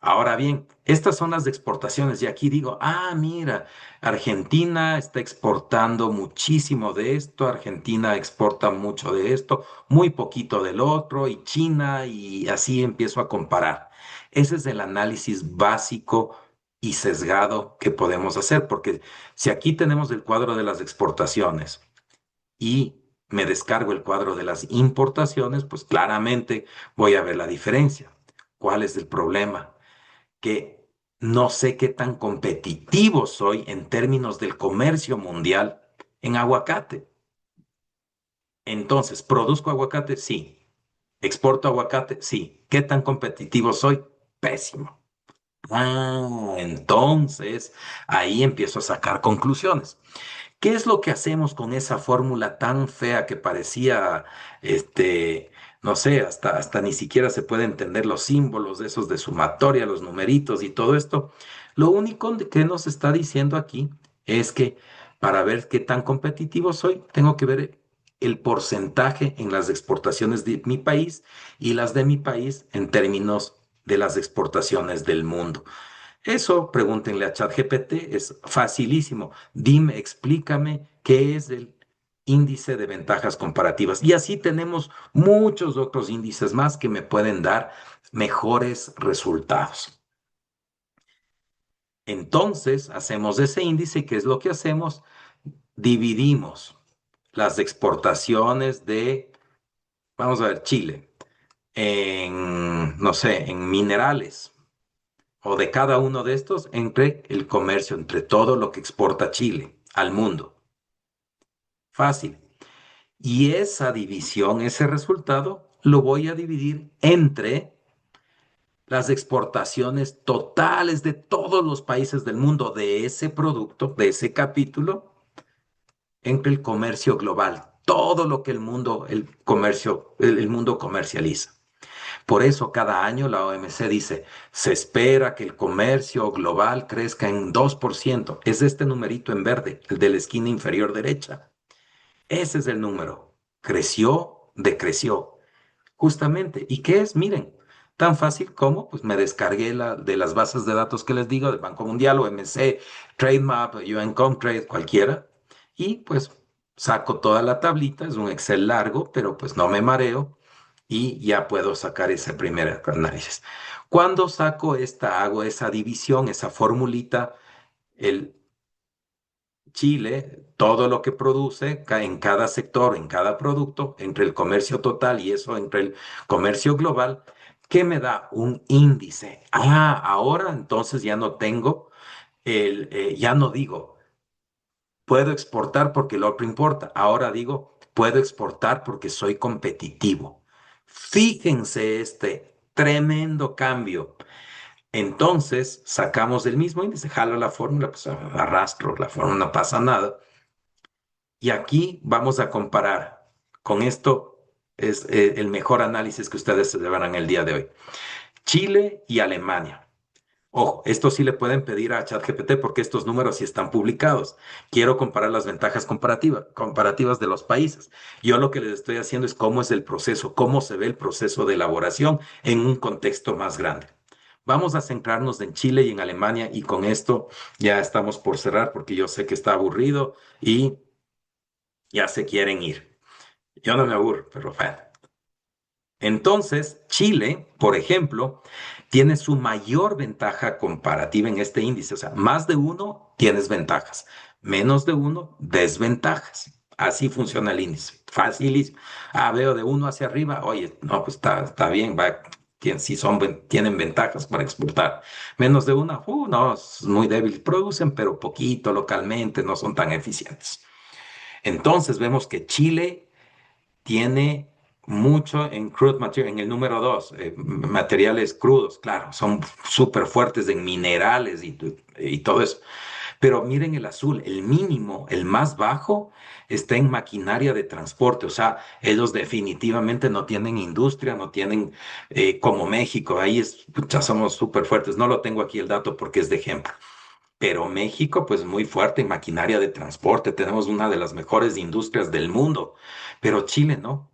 Ahora bien, estas son las de exportaciones y aquí digo, ah, mira, Argentina está exportando muchísimo de esto, Argentina exporta mucho de esto, muy poquito del otro, y China, y así empiezo a comparar. Ese es el análisis básico y sesgado que podemos hacer, porque si aquí tenemos el cuadro de las exportaciones y me descargo el cuadro de las importaciones, pues claramente voy a ver la diferencia. ¿Cuál es el problema? Que no sé qué tan competitivo soy en términos del comercio mundial en aguacate. Entonces, ¿produzco aguacate? Sí. ¿Exporto aguacate? Sí. ¿Qué tan competitivo soy? Pésimo. Ah, entonces ahí empiezo a sacar conclusiones. ¿Qué es lo que hacemos con esa fórmula tan fea que parecía, este, no sé, hasta ni siquiera se puede entender los símbolos de esos de sumatoria, los numeritos y todo esto? Lo único que nos está diciendo aquí es que para ver qué tan competitivo soy, tengo que ver el porcentaje en las exportaciones de mi país y las de mi país en términos de las exportaciones del mundo. Eso, pregúntenle a ChatGPT, es facilísimo. Dime, explícame qué es el índice de ventajas comparativas. Y así tenemos muchos otros índices más que me pueden dar mejores resultados. Entonces, hacemos ese índice y ¿qué es lo que hacemos? Dividimos las exportaciones de, vamos a ver, Chile, en, no sé, en minerales o de cada uno de estos entre el comercio, entre todo lo que exporta Chile al mundo. Fácil. Y esa división, ese resultado, lo voy a dividir entre las exportaciones totales de todos los países del mundo de ese producto, de ese capítulo, entre el comercio global, todo lo que el mundo, el comercio, el mundo comercializa. Por eso cada año la OMC dice, se espera que el comercio global crezca en 2%. Es este numerito en verde, el de la esquina inferior derecha. Ese es el número. Creció, decreció. Justamente. ¿Y qué es? Miren, tan fácil como pues me descargué de las bases de datos que les digo, del Banco Mundial, OMC, TradeMap, UN Comtrade, cualquiera, y pues saco toda la tablita, es un Excel largo, pero pues no me mareo y ya puedo sacar ese primer análisis. Cuando saco hago esa división, esa formulita, el Chile, todo lo que produce en cada sector, en cada producto, entre el comercio total y eso entre el comercio global, ¿qué me da? Un índice. Ah, ahora entonces ya no tengo ya no digo, puedo exportar porque lo otro importa. Ahora digo, puedo exportar porque soy competitivo. Fíjense este tremendo cambio. Entonces sacamos el mismo índice, jalo la fórmula, pues arrastro la fórmula, no pasa nada. Y aquí vamos a comparar. Con esto es el mejor análisis que ustedes se llevarán el día de hoy. Chile y Alemania. Ojo, esto sí le pueden pedir a ChatGPT porque estos números sí están publicados. Quiero comparar las ventajas comparativas de los países. Yo lo que les estoy haciendo es cómo es el proceso, cómo se ve el proceso de elaboración en un contexto más grande. Vamos a centrarnos en Chile y en Alemania y con esto ya estamos por cerrar porque yo sé que está aburrido y ya se quieren ir. Yo no me aburro, pero bueno. Entonces, Chile, por ejemplo, tiene su mayor ventaja comparativa en este índice. O sea, más de uno tienes ventajas, menos de uno desventajas. Así funciona el índice. Facilísimo. Ah, veo de uno hacia arriba. Oye, no, pues está bien, va. Si tienen ventajas para exportar. Menos de una, no, es muy débil. Producen, pero poquito localmente, no son tan eficientes. Entonces vemos que Chile tiene mucho en crude material, en el número dos, materiales crudos, claro, son súper fuertes en minerales y todo eso. Pero miren el azul, el mínimo, el más bajo, está en maquinaria de transporte. O sea, ellos definitivamente no tienen industria, no tienen como México. Ahí ya somos súper fuertes. No lo tengo aquí el dato porque es de ejemplo. Pero México, pues muy fuerte en maquinaria de transporte. Tenemos una de las mejores industrias del mundo. Pero Chile no.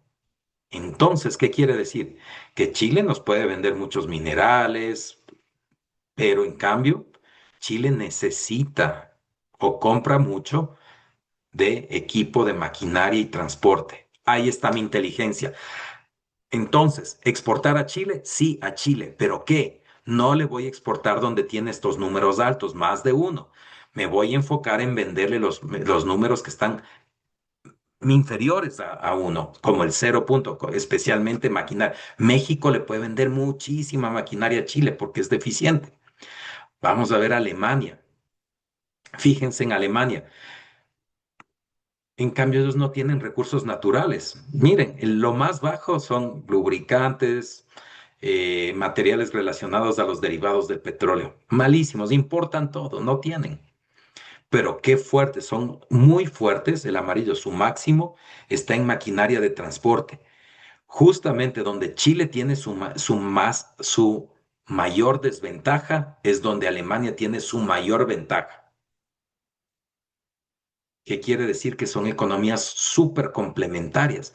Entonces, ¿qué quiere decir? Que Chile nos puede vender muchos minerales, pero en cambio, Chile necesita o compra mucho de equipo de maquinaria y transporte. Ahí está mi inteligencia. Entonces, ¿exportar a Chile? Sí, a Chile. ¿Pero qué? No le voy a exportar donde tiene estos números altos, más de uno. Me voy a enfocar en venderle los números que están inferiores a uno, como el cero punto, especialmente maquinaria. México le puede vender muchísima maquinaria a Chile porque es deficiente. Vamos a ver Alemania. Fíjense en Alemania. En cambio, ellos no tienen recursos naturales. Miren, lo más bajo son lubricantes, materiales relacionados a los derivados del petróleo. Malísimos, importan todo, no tienen. Pero qué fuertes, son muy fuertes. El amarillo, su máximo, está en maquinaria de transporte. Justamente donde Chile tiene su mayor desventaja es donde Alemania tiene su mayor ventaja. ¿Qué quiere decir? Que son economías súper complementarias.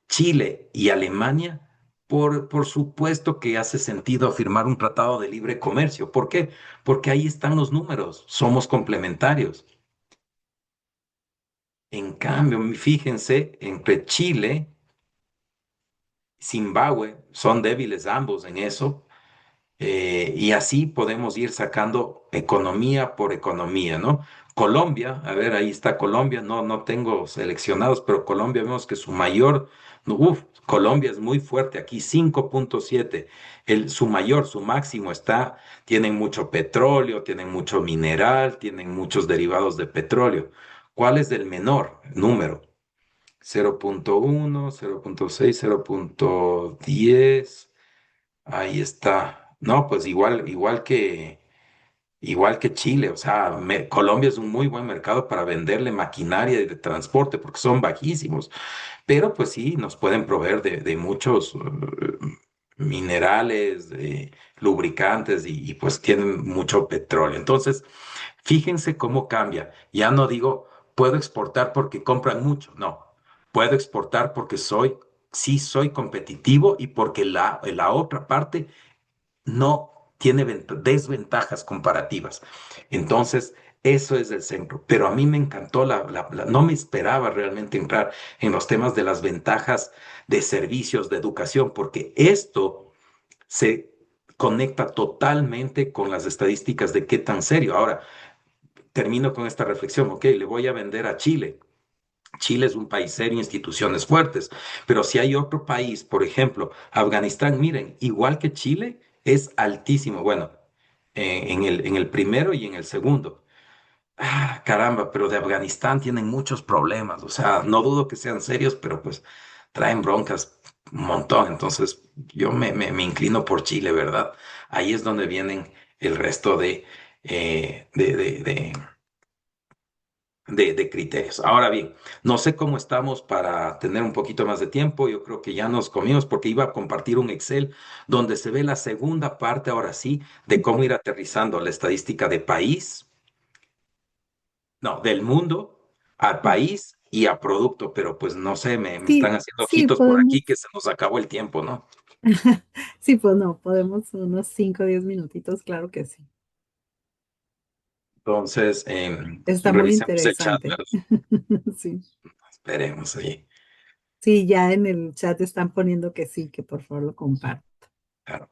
Chile y Alemania, por supuesto que hace sentido firmar un tratado de libre comercio. ¿Por qué? Porque ahí están los números, somos complementarios. En cambio, fíjense, entre Chile y Zimbabue son débiles ambos en eso. Y así podemos ir sacando economía por economía, ¿no? Colombia, a ver, ahí está Colombia, no tengo seleccionados, pero Colombia vemos que Colombia es muy fuerte aquí, 5,7. Su máximo tienen mucho petróleo, tienen mucho mineral, tienen muchos derivados de petróleo. ¿Cuál es el menor número? 0.1, 0.6, 0.10. Ahí está. No, pues igual que Chile. O sea, Colombia es un muy buen mercado para venderle maquinaria de transporte porque son bajísimos. Pero pues sí, nos pueden proveer de muchos minerales, de lubricantes y pues tienen mucho petróleo. Entonces, fíjense cómo cambia. Ya no digo, puedo exportar porque compran mucho. No, puedo exportar porque sí soy competitivo y porque la otra parte no tiene desventajas comparativas. Entonces, eso es el centro. Pero a mí me encantó no me esperaba realmente entrar en los temas de las ventajas de servicios, de educación, porque esto se conecta totalmente con las estadísticas de qué tan serio. Ahora, termino con esta reflexión, ok, le voy a vender a Chile. Chile es un país serio, instituciones fuertes, pero si hay otro país, por ejemplo, Afganistán, miren, igual que Chile, es altísimo. Bueno, en el primero y en el segundo. Ah, caramba, pero de Afganistán tienen muchos problemas. O sea, no dudo que sean serios, pero pues traen broncas un montón. Entonces, yo me inclino por Chile, ¿verdad? Ahí es donde vienen el resto eh, de, de, de, de criterios. Ahora bien, no sé cómo estamos para tener un poquito más de tiempo. Yo creo que ya nos comimos porque iba a compartir un Excel donde se ve la segunda parte, ahora sí, de cómo ir aterrizando la estadística de país, no, del mundo al país y a producto, pero pues no sé, me están Sí, haciendo sí, ojitos por podemos. aquí que se nos acabó el tiempo, ¿no? Sí, pues no, podemos unos 5 o 10 minutitos, claro que sí. Entonces, Está muy revisemos el chat, interesante. ¿verdad? Sí. Esperemos ahí. Sí, ya en el chat están poniendo que sí, que por favor lo compartan. Claro.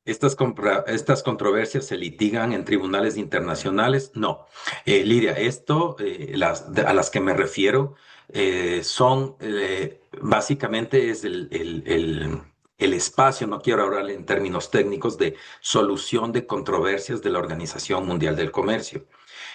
Estas controversias se litigan en tribunales internacionales. No. Lidia, a las que me refiero son básicamente es el espacio, no quiero hablar en términos técnicos, de solución de controversias de la Organización Mundial del Comercio.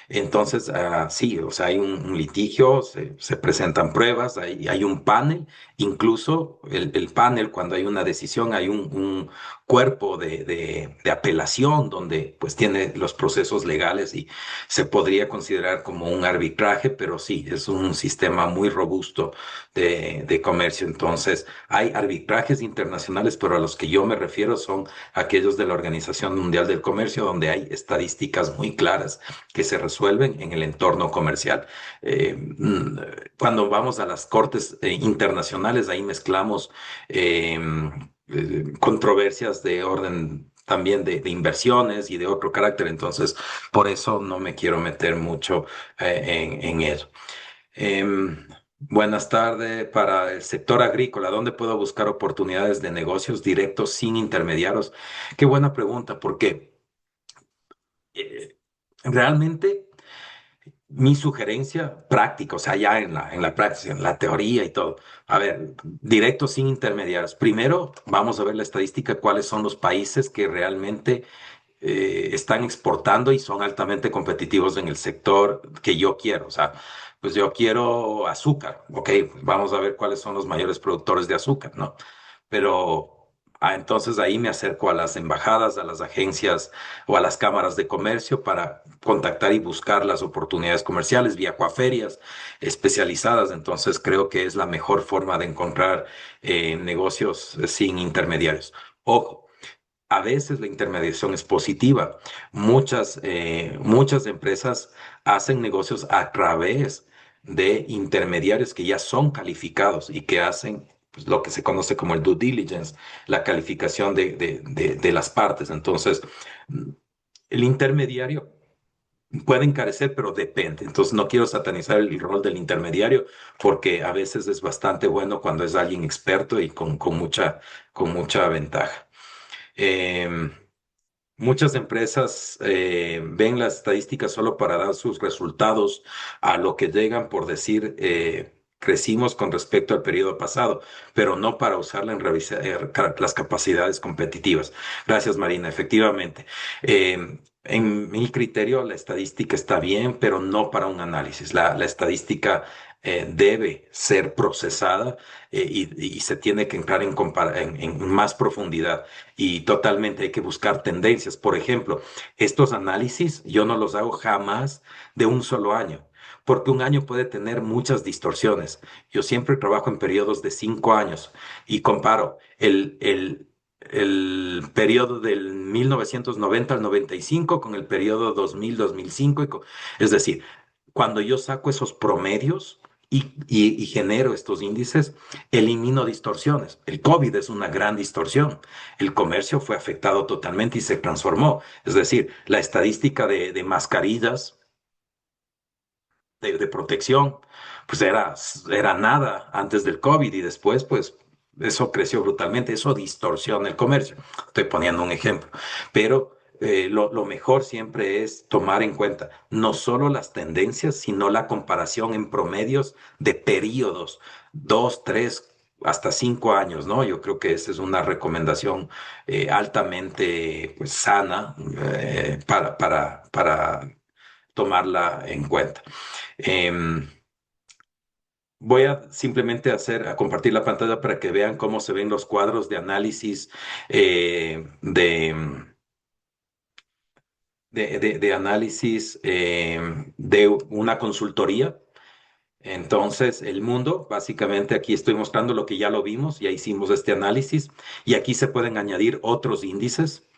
Entonces, sí, o sea, hay un litigio, se presentan pruebas, hay un panel, incluso el panel, cuando hay una decisión, hay un cuerpo de apelación donde pues tiene los procesos legales y se podría considerar como un arbitraje, pero sí, es un sistema muy robusto de comercio. Entonces, hay arbitrajes internacionales, pero a los que yo me refiero son aquellos de la Organización Mundial del Comercio, donde hay estadísticas muy claras que se resuelven en el entorno comercial. Cuando vamos a las cortes internacionales, ahí mezclamos controversias de orden también de inversiones y de otro carácter, entonces por eso no me quiero meter mucho en eso. Buenas tardes. Para el sector agrícola, ¿dónde puedo buscar oportunidades de negocios directos sin intermediarios? Qué buena pregunta, porque eh, realmente mi sugerencia práctica, o sea, ya en la práctica, en la teoría y todo. A ver, directo sin intermediarios. Primero, vamos a ver la estadística, cuáles son los países que realmente están exportando y son altamente competitivos en el sector que yo quiero. O sea, pues yo quiero azúcar, ok, vamos a ver cuáles son los mayores productores de azúcar, ¿no? Pero entonces ahí me acerco a las embajadas, a las agencias o a las cámaras de comercio para contactar y buscar las oportunidades comerciales. Viajo a ferias especializadas, entonces creo que es la mejor forma de encontrar negocios sin intermediarios. Ojo. A veces la intermediación es positiva. Muchas empresas hacen negocios a través de intermediarios que ya son calificados y que hacen pues, lo que se conoce como el due diligence, la calificación de las partes. Entonces, el intermediario puede encarecer, pero depende. Entonces, no quiero satanizar el rol del intermediario porque a veces es bastante bueno cuando es alguien experto y con mucha ventaja. Em, Muchas empresas ven las estadísticas solo para dar sus resultados a lo que llegan por decir crecimos con respecto al periodo pasado, pero no para usarla en revisar las capacidades competitivas. Gracias, Marina. Efectivamente, en mi criterio la estadística está bien, pero no para un análisis. La estadística debe ser procesada y se tiene que entrar en más profundidad y totalmente hay que buscar tendencias. Por ejemplo, estos análisis yo no los hago jamás de un solo año, porque un año puede tener muchas distorsiones. Yo siempre trabajo en periodos de 5 años y comparo el periodo del 1990 al 95 con el periodo 2000-2005. Es decir, cuando yo saco esos promedios y genero estos índices, elimino distorsiones. El COVID es una gran distorsión. El comercio fue afectado totalmente y se transformó. Es decir, la estadística de mascarillas de protección, pues era nada antes del COVID y después, pues eso creció brutalmente, eso distorsiona el comercio. Estoy poniendo un ejemplo, pero lo mejor siempre es tomar en cuenta no solo las tendencias, sino la comparación en promedios de periodos, 2, 3, hasta 5 años, ¿no? Yo creo que esa es una recomendación altamente pues, sana para tomarla en cuenta. Em, Voy a simplemente a compartir la pantalla para que vean cómo se ven los cuadros de análisis de análisis de una consultoría. Entonces, el mundo, básicamente aquí estoy mostrando lo que ya lo vimos, ya hicimos este análisis y aquí se pueden añadir otros índices.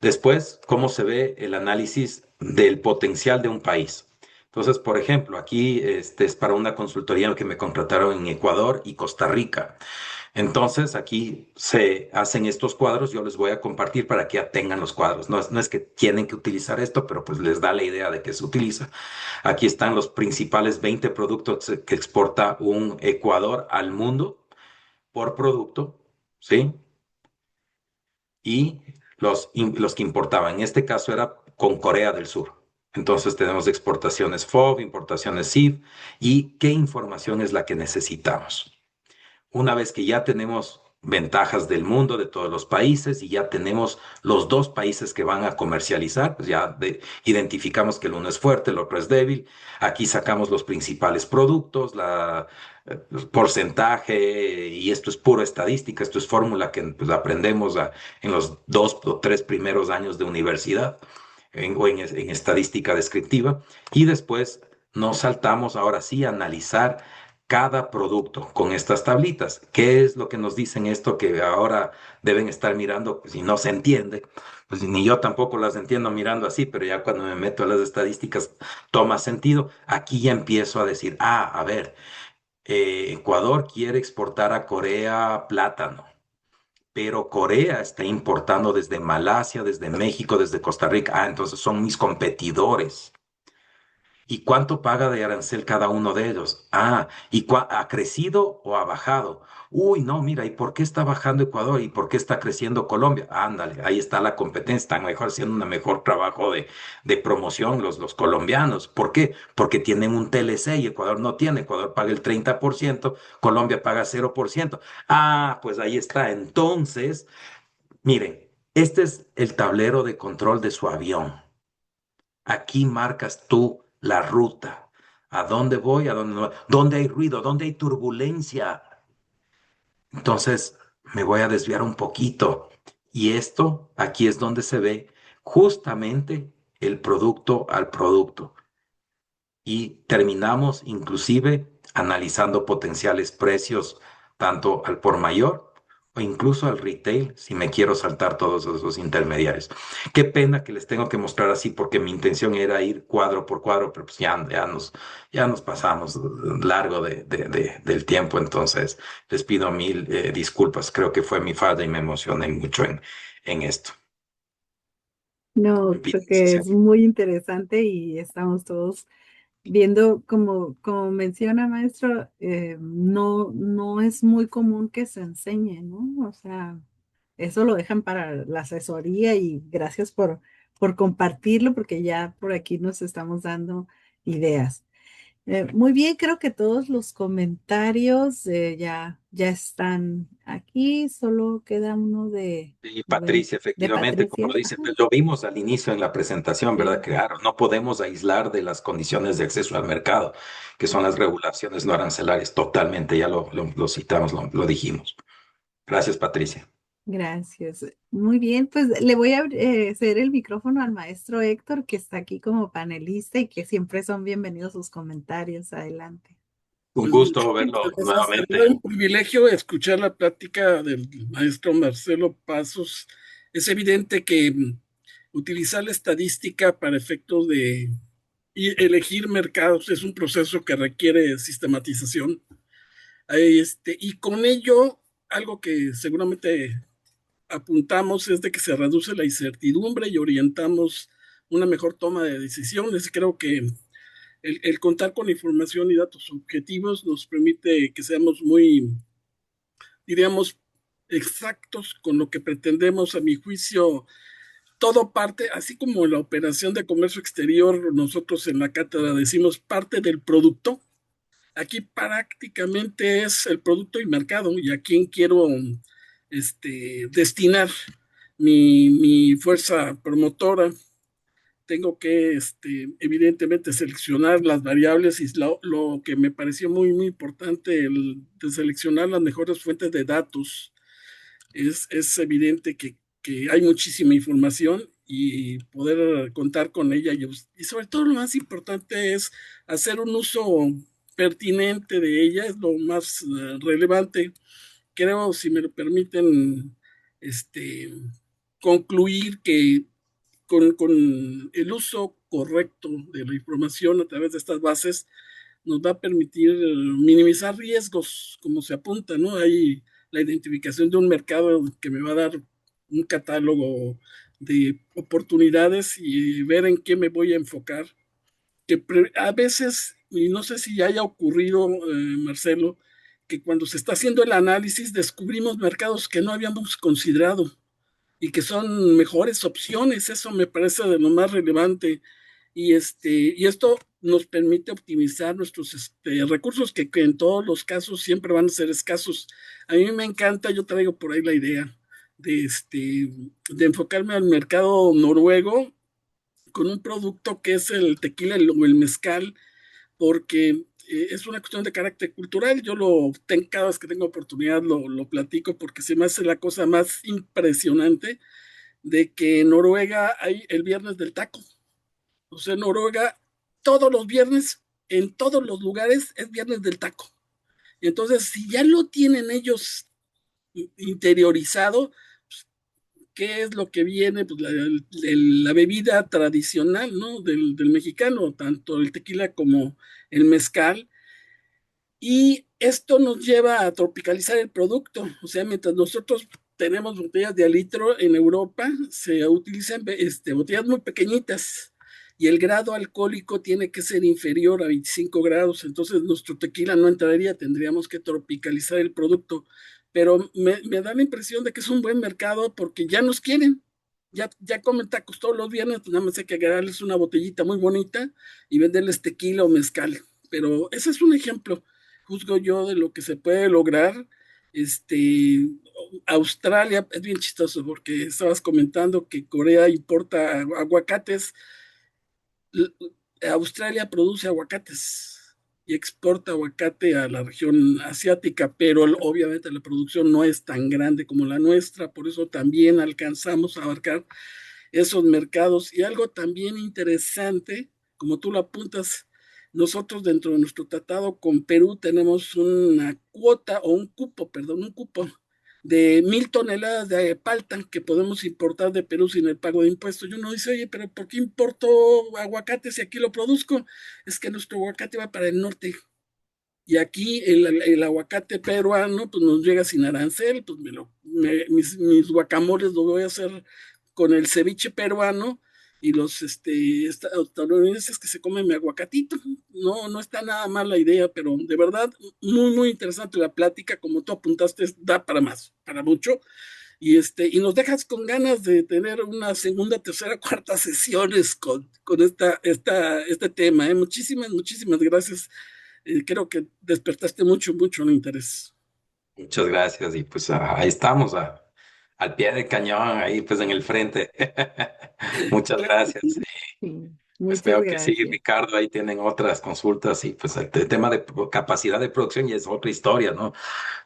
Después, cómo se ve el análisis del potencial de un país. Entonces, por ejemplo, aquí este es para una consultoría que me contrataron en Ecuador y Costa Rica. Entonces, aquí se hacen estos cuadros, yo les voy a compartir para que ya tengan los cuadros. No es que tienen que utilizar esto, pero pues les da la idea de que se utiliza. Aquí están los principales 20 productos que exporta un Ecuador al mundo por producto, ¿sí? Y los que importaban. En este caso era con Corea del Sur. Entonces tenemos exportaciones FOB, importaciones CIF y qué información es la que necesitamos. Una vez que ya tenemos ventajas del mundo, de todos los países, y ya tenemos los dos países que van a comercializar, pues ya identificamos que el uno es fuerte, el otro es débil. Aquí sacamos los principales productos, porcentaje, y esto es puro estadística, esto es fórmula que pues, aprendemos en los 2 o 3 primeros años de universidad o en estadística descriptiva. Y después nos saltamos ahora sí a analizar cada producto con estas tablitas. ¿Qué es lo que nos dicen esto que ahora deben estar mirando? Pues si no se entiende, pues ni yo tampoco las entiendo mirando así, pero ya cuando me meto a las estadísticas toma sentido. Aquí ya empiezo a decir, a ver, Ecuador quiere exportar a Corea plátano. Pero Corea está importando desde Malasia, desde México, desde Costa Rica. Ah, entonces son mis competidores. ¿Y cuánto paga de arancel cada uno de ellos? Ah, ¿y ha crecido o ha bajado? Uy, no, mira, ¿y por qué está bajando Ecuador? ¿Y por qué está creciendo Colombia? Ándale, ahí está la competencia, están mejor haciendo un mejor trabajo de promoción los colombianos. ¿Por qué? Porque tienen un TLC y Ecuador no tiene. Ecuador paga el 30%, Colombia paga 0%. Ah, pues ahí está. Entonces, miren, este es el tablero de control de su avión. Aquí marcas tú la ruta. ¿A dónde voy? ¿A dónde no voy? ¿Dónde hay ruido? ¿Dónde hay turbulencia? Entonces me voy a desviar un poquito. Y esto aquí es donde se ve justamente el producto al producto. Y terminamos inclusive analizando potenciales precios tanto al por mayor o incluso al retail si me quiero saltar todos esos intermediarios. Qué pena que les tengo que mostrar así porque mi intención era ir cuadro por cuadro, pero pues ya nos pasamos largo del tiempo, entonces les pido mil disculpas. Creo que fue mi falla y me emocioné mucho en esto. No, creo que Finalización. es muy interesante y estamos todos viendo, como menciona maestro, no es muy común que se enseñe, ¿no? O sea, eso lo dejan para la asesoría y gracias por compartirlo porque ya por aquí nos estamos dando ideas. Muy bien, creo que todos los comentarios ya ya están aquí, solo queda uno Y de, Patricia, de efectivamente, como Patricia. lo dice, Ajá, pues, lo vimos al inicio en la presentación, ¿verdad? sí, Claro, no podemos aislar de las condiciones de acceso al mercado, que son las regulaciones no arancelarias, totalmente, ya lo citamos, lo dijimos. Gracias, Patricia. gracias. Muy bien, pues le voy a ceder el micrófono al maestro Héctor, que está aquí como panelista y que siempre son bienvenidos sus comentarios. Adelante. Un Pues gusto muchísimas verlo gracias. Para mí nuevamente. es un privilegio escuchar la plática del maestro Marcelo Pasos. Es evidente que utilizar la estadística para efectos de elegir mercados es un proceso que requiere sistematización. Y con ello, algo que seguramente apuntamos es de que se reduce la incertidumbre y orientamos una mejor toma de decisiones. Creo que el contar con información y datos objetivos nos permite que seamos muy, diríamos, exactos con lo que pretendemos. A mi juicio, todo parte, así como la operación de comercio exterior, nosotros en la cátedra decimos parte del producto. Aquí prácticamente es el producto y mercado y a quién quiero destinar mi fuerza promotora. Tengo que, evidentemente, seleccionar las variables y lo que me pareció muy, muy importante, de seleccionar las mejores fuentes de datos. Es evidente que hay muchísima información y poder contar con ella y sobre todo lo más importante es hacer un uso pertinente de ella, es lo más relevante. Creo, si me lo permiten, este, concluir que con el uso correcto de la información a través de estas bases nos va a permitir minimizar riesgos, como se apunta, ¿no? Hay la identificación de un mercado que me va a dar un catálogo de oportunidades y ver en qué me voy a enfocar, que a veces, y no sé si haya ocurrido, Marcelo, que cuando se está haciendo el análisis descubrimos mercados que no habíamos considerado y que son mejores opciones. Eso me parece de lo más relevante. Y esto nos permite optimizar nuestros recursos que en todos los casos siempre van a ser escasos. A mí me encanta, yo traigo por ahí la idea de enfocarme al mercado noruego con un producto que es el tequila o el mezcal, porque es una cuestión de carácter cultural. Yo cada vez que tengo oportunidad lo platico porque se me hace la cosa más impresionante de que en Noruega hay el viernes del taco. O sea, en Noruega todos los viernes, en todos los lugares, es viernes del taco. Y entonces, si ya lo tienen ellos interiorizado, ¿qué es lo que viene? Pues la bebida tradicional, ¿no? Del mexicano, tanto el tequila como el mezcal. Y esto nos lleva a tropicalizar el producto. O sea, mientras nosotros tenemos botellas de litro en Europa, se utilizan botellas muy pequeñitas y el grado alcohólico tiene que ser inferior a 25 grados. Entonces, nuestro tequila no entraría, tendríamos que tropicalizar el producto. Pero me da la impresión de que es un buen mercado porque ya nos quieren. Ya comen tacos todos los viernes, pues nada más hay que agarrarles una botellita muy bonita y venderles tequila o mezcal. Pero ese es un ejemplo, juzgo yo, de lo que se puede lograr. Este, Australia es bien chistoso porque estabas comentando que Corea importa aguacates. Australia produce aguacates y exporta aguacate a la región asiática, pero obviamente la producción no es tan grande como la nuestra, por eso también alcanzamos a abarcar esos mercados. Y algo también interesante, como tú lo apuntas, nosotros dentro de nuestro tratado con Perú tenemos una cuota o un cupo, perdón, un cupo de 1,000 toneladas de palta que podemos importar de Perú sin el pago de impuestos. Y uno dice, oye, pero ¿por qué importo aguacate si aquí lo produzco? Es que nuestro aguacate va para el norte. Y aquí el aguacate peruano pues nos llega sin arancel, pues mis guacamoles lo voy a hacer con el ceviche peruano y los estadounidenses que se comen mi aguacatito. No, no está nada mal la idea, pero de verdad muy, muy interesante la plática, como tú apuntaste, da para más, para mucho. Y nos dejas con ganas de tener una segunda, tercera, cuarta sesiones con este tema. Muchísimas, muchísimas gracias. Creo que despertaste mucho, mucho el interés. Muchas gracias y pues ahí estamos, al pie del cañón, ahí pues en el frente. Muchas Claro que gracias. sí. Sí, Pues muchas veo que sí, gracias. Ricardo, ahí tienen otras consultas y pues el tema de capacidad de producción ya es otra historia, ¿no?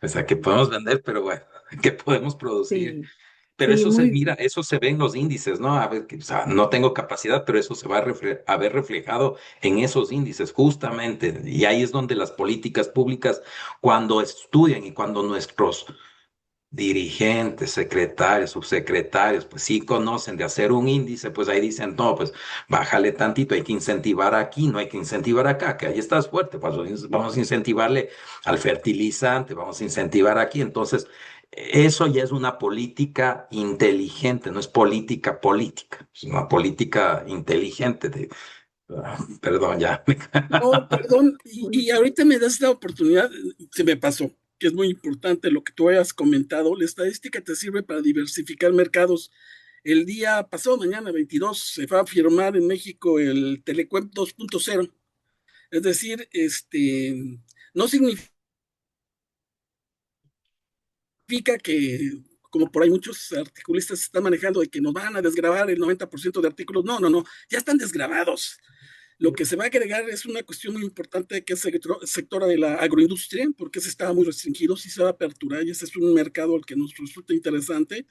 O sea, que podemos vender, pero bueno, ¿qué podemos producir? Sí, Pero sí, eso se muy, mira, eso se ve en los índices, ¿no? A ver, o sea, no tengo capacidad, pero eso se va a ver reflejado en esos índices, justamente. Y ahí es donde las políticas públicas, cuando estudian y cuando nuestros dirigentes, secretarios, subsecretarios, pues sí conocen de hacer un índice, pues ahí dicen, no, pues bájale tantito, hay que incentivar aquí, no hay que incentivar acá, que ahí estás fuerte, pues vamos a incentivarle al fertilizante, vamos a incentivar aquí. Entonces, eso ya es una política inteligente, no es política política, es una política inteligente perdón, ya. No, perdón, muy, y ahorita me das la oportunidad, se me pasó, que es muy importante lo que tú hayas comentado. La estadística te sirve para diversificar mercados. El día pasado, mañana 22, se va a firmar en México el Telecuep 2.0. Es decir, no significa que, como por ahí muchos articulistas están manejando, de que nos van a desgravar el 90% de artículos. No, no, no, ya están desgravados. Lo que se va a agregar es una cuestión muy importante, que es el sector de la agroindustria, porque ese estaba muy restringido, sí se va a aperturar y ese es un mercado al que nos resulta interesante.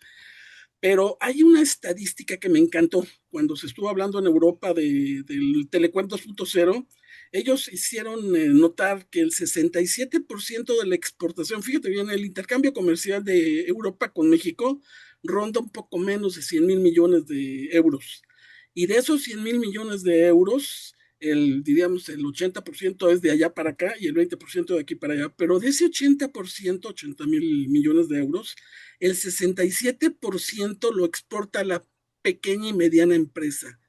Pero hay una estadística que me encantó cuando se estuvo hablando en Europa del Telecuento 2.0. Ellos hicieron notar que el 67% de la exportación, fíjate bien, el intercambio comercial de Europa con México ronda un poco menos de 100.000 millones de euros. Y de esos 100.000 millones de euros, diríamos, el 80% es de allá para acá y el 20% de aquí para allá. Pero de ese 80%, 80.000 millones de euros, el 67% lo exporta la pequeña y mediana empresa.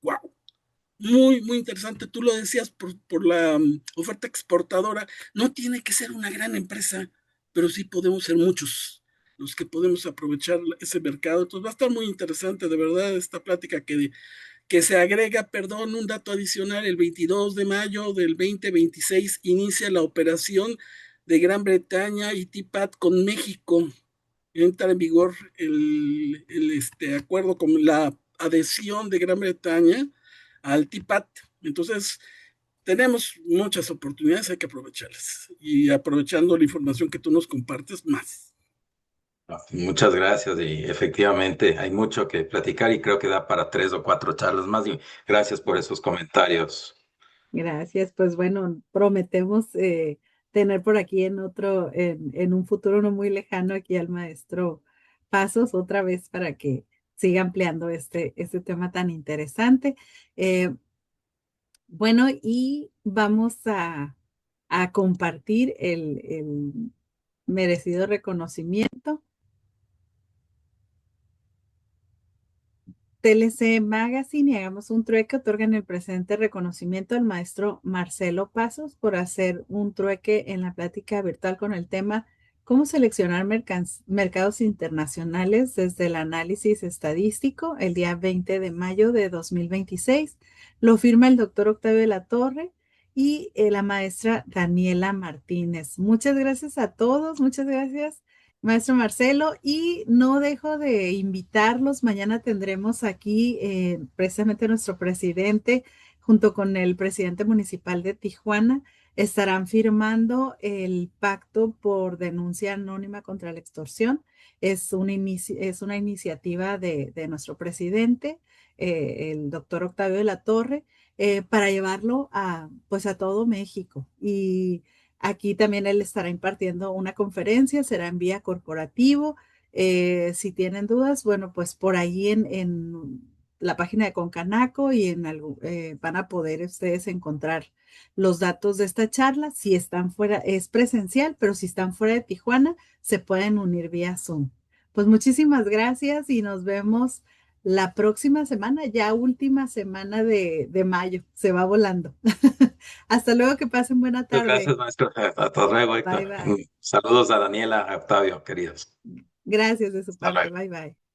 ¡Wow! Muy, muy interesante. Tú lo decías por la oferta exportadora. No tiene que ser una gran empresa, pero sí podemos ser muchos los que podemos aprovechar ese mercado. Entonces va a estar muy interesante, de verdad, esta plática que se agrega, perdón, un dato adicional. El 22 de mayo del 2026 inicia la operación de Gran Bretaña y TIPAD con México. Entra en vigor el acuerdo con la adhesión de Gran Bretaña al TIPAD. Entonces, tenemos muchas oportunidades, hay que aprovecharlas. Y aprovechando la información que tú nos compartes, más. Muchas gracias y efectivamente hay mucho que platicar y creo que da para 3 o 4 charlas más y gracias por esos comentarios. gracias. Pues bueno, prometemos tener por aquí en un futuro no muy lejano aquí al maestro Pasos otra vez para que siga ampliando este tema tan interesante. Eh, bueno, y vamos a compartir el merecido reconocimiento. TLC Magazine y Hagamos un Trueque otorgan el presente reconocimiento al maestro Marcelo Pasos por hacer un trueque en la plática virtual con el tema ¿Cómo seleccionar mercados internacionales desde el análisis estadístico? El día 20 de mayo de 2026. Lo firma el doctor Octavio de la Torre y la maestra Daniela Martínez. Muchas gracias a todos, muchas gracias. Maestro Marcelo, y no dejo de invitarlos. Mañana tendremos aquí precisamente nuestro presidente, junto con el presidente municipal de Tijuana, estarán firmando el pacto por denuncia anónima contra la extorsión. Es una iniciativa de nuestro presidente, el doctor Octavio de la Torre, para llevarlo pues a todo México. Y aquí también él estará impartiendo una conferencia, será en vía corporativo. Si tienen dudas, bueno, pues por ahí en la página de Concanaco y van a poder ustedes encontrar los datos de esta charla. Si están fuera, es presencial, pero si están fuera de Tijuana, se pueden unir vía Zoom. Pues muchísimas gracias y nos vemos la próxima semana, ya última semana de mayo. Se va volando. Hasta luego, que pasen buena Muchas tarde. gracias, maestro. Hasta luego, Bye Héctor. bye. Saludos a Daniela, a Octavio, queridos. Gracias de su Hasta parte. luego. Bye bye.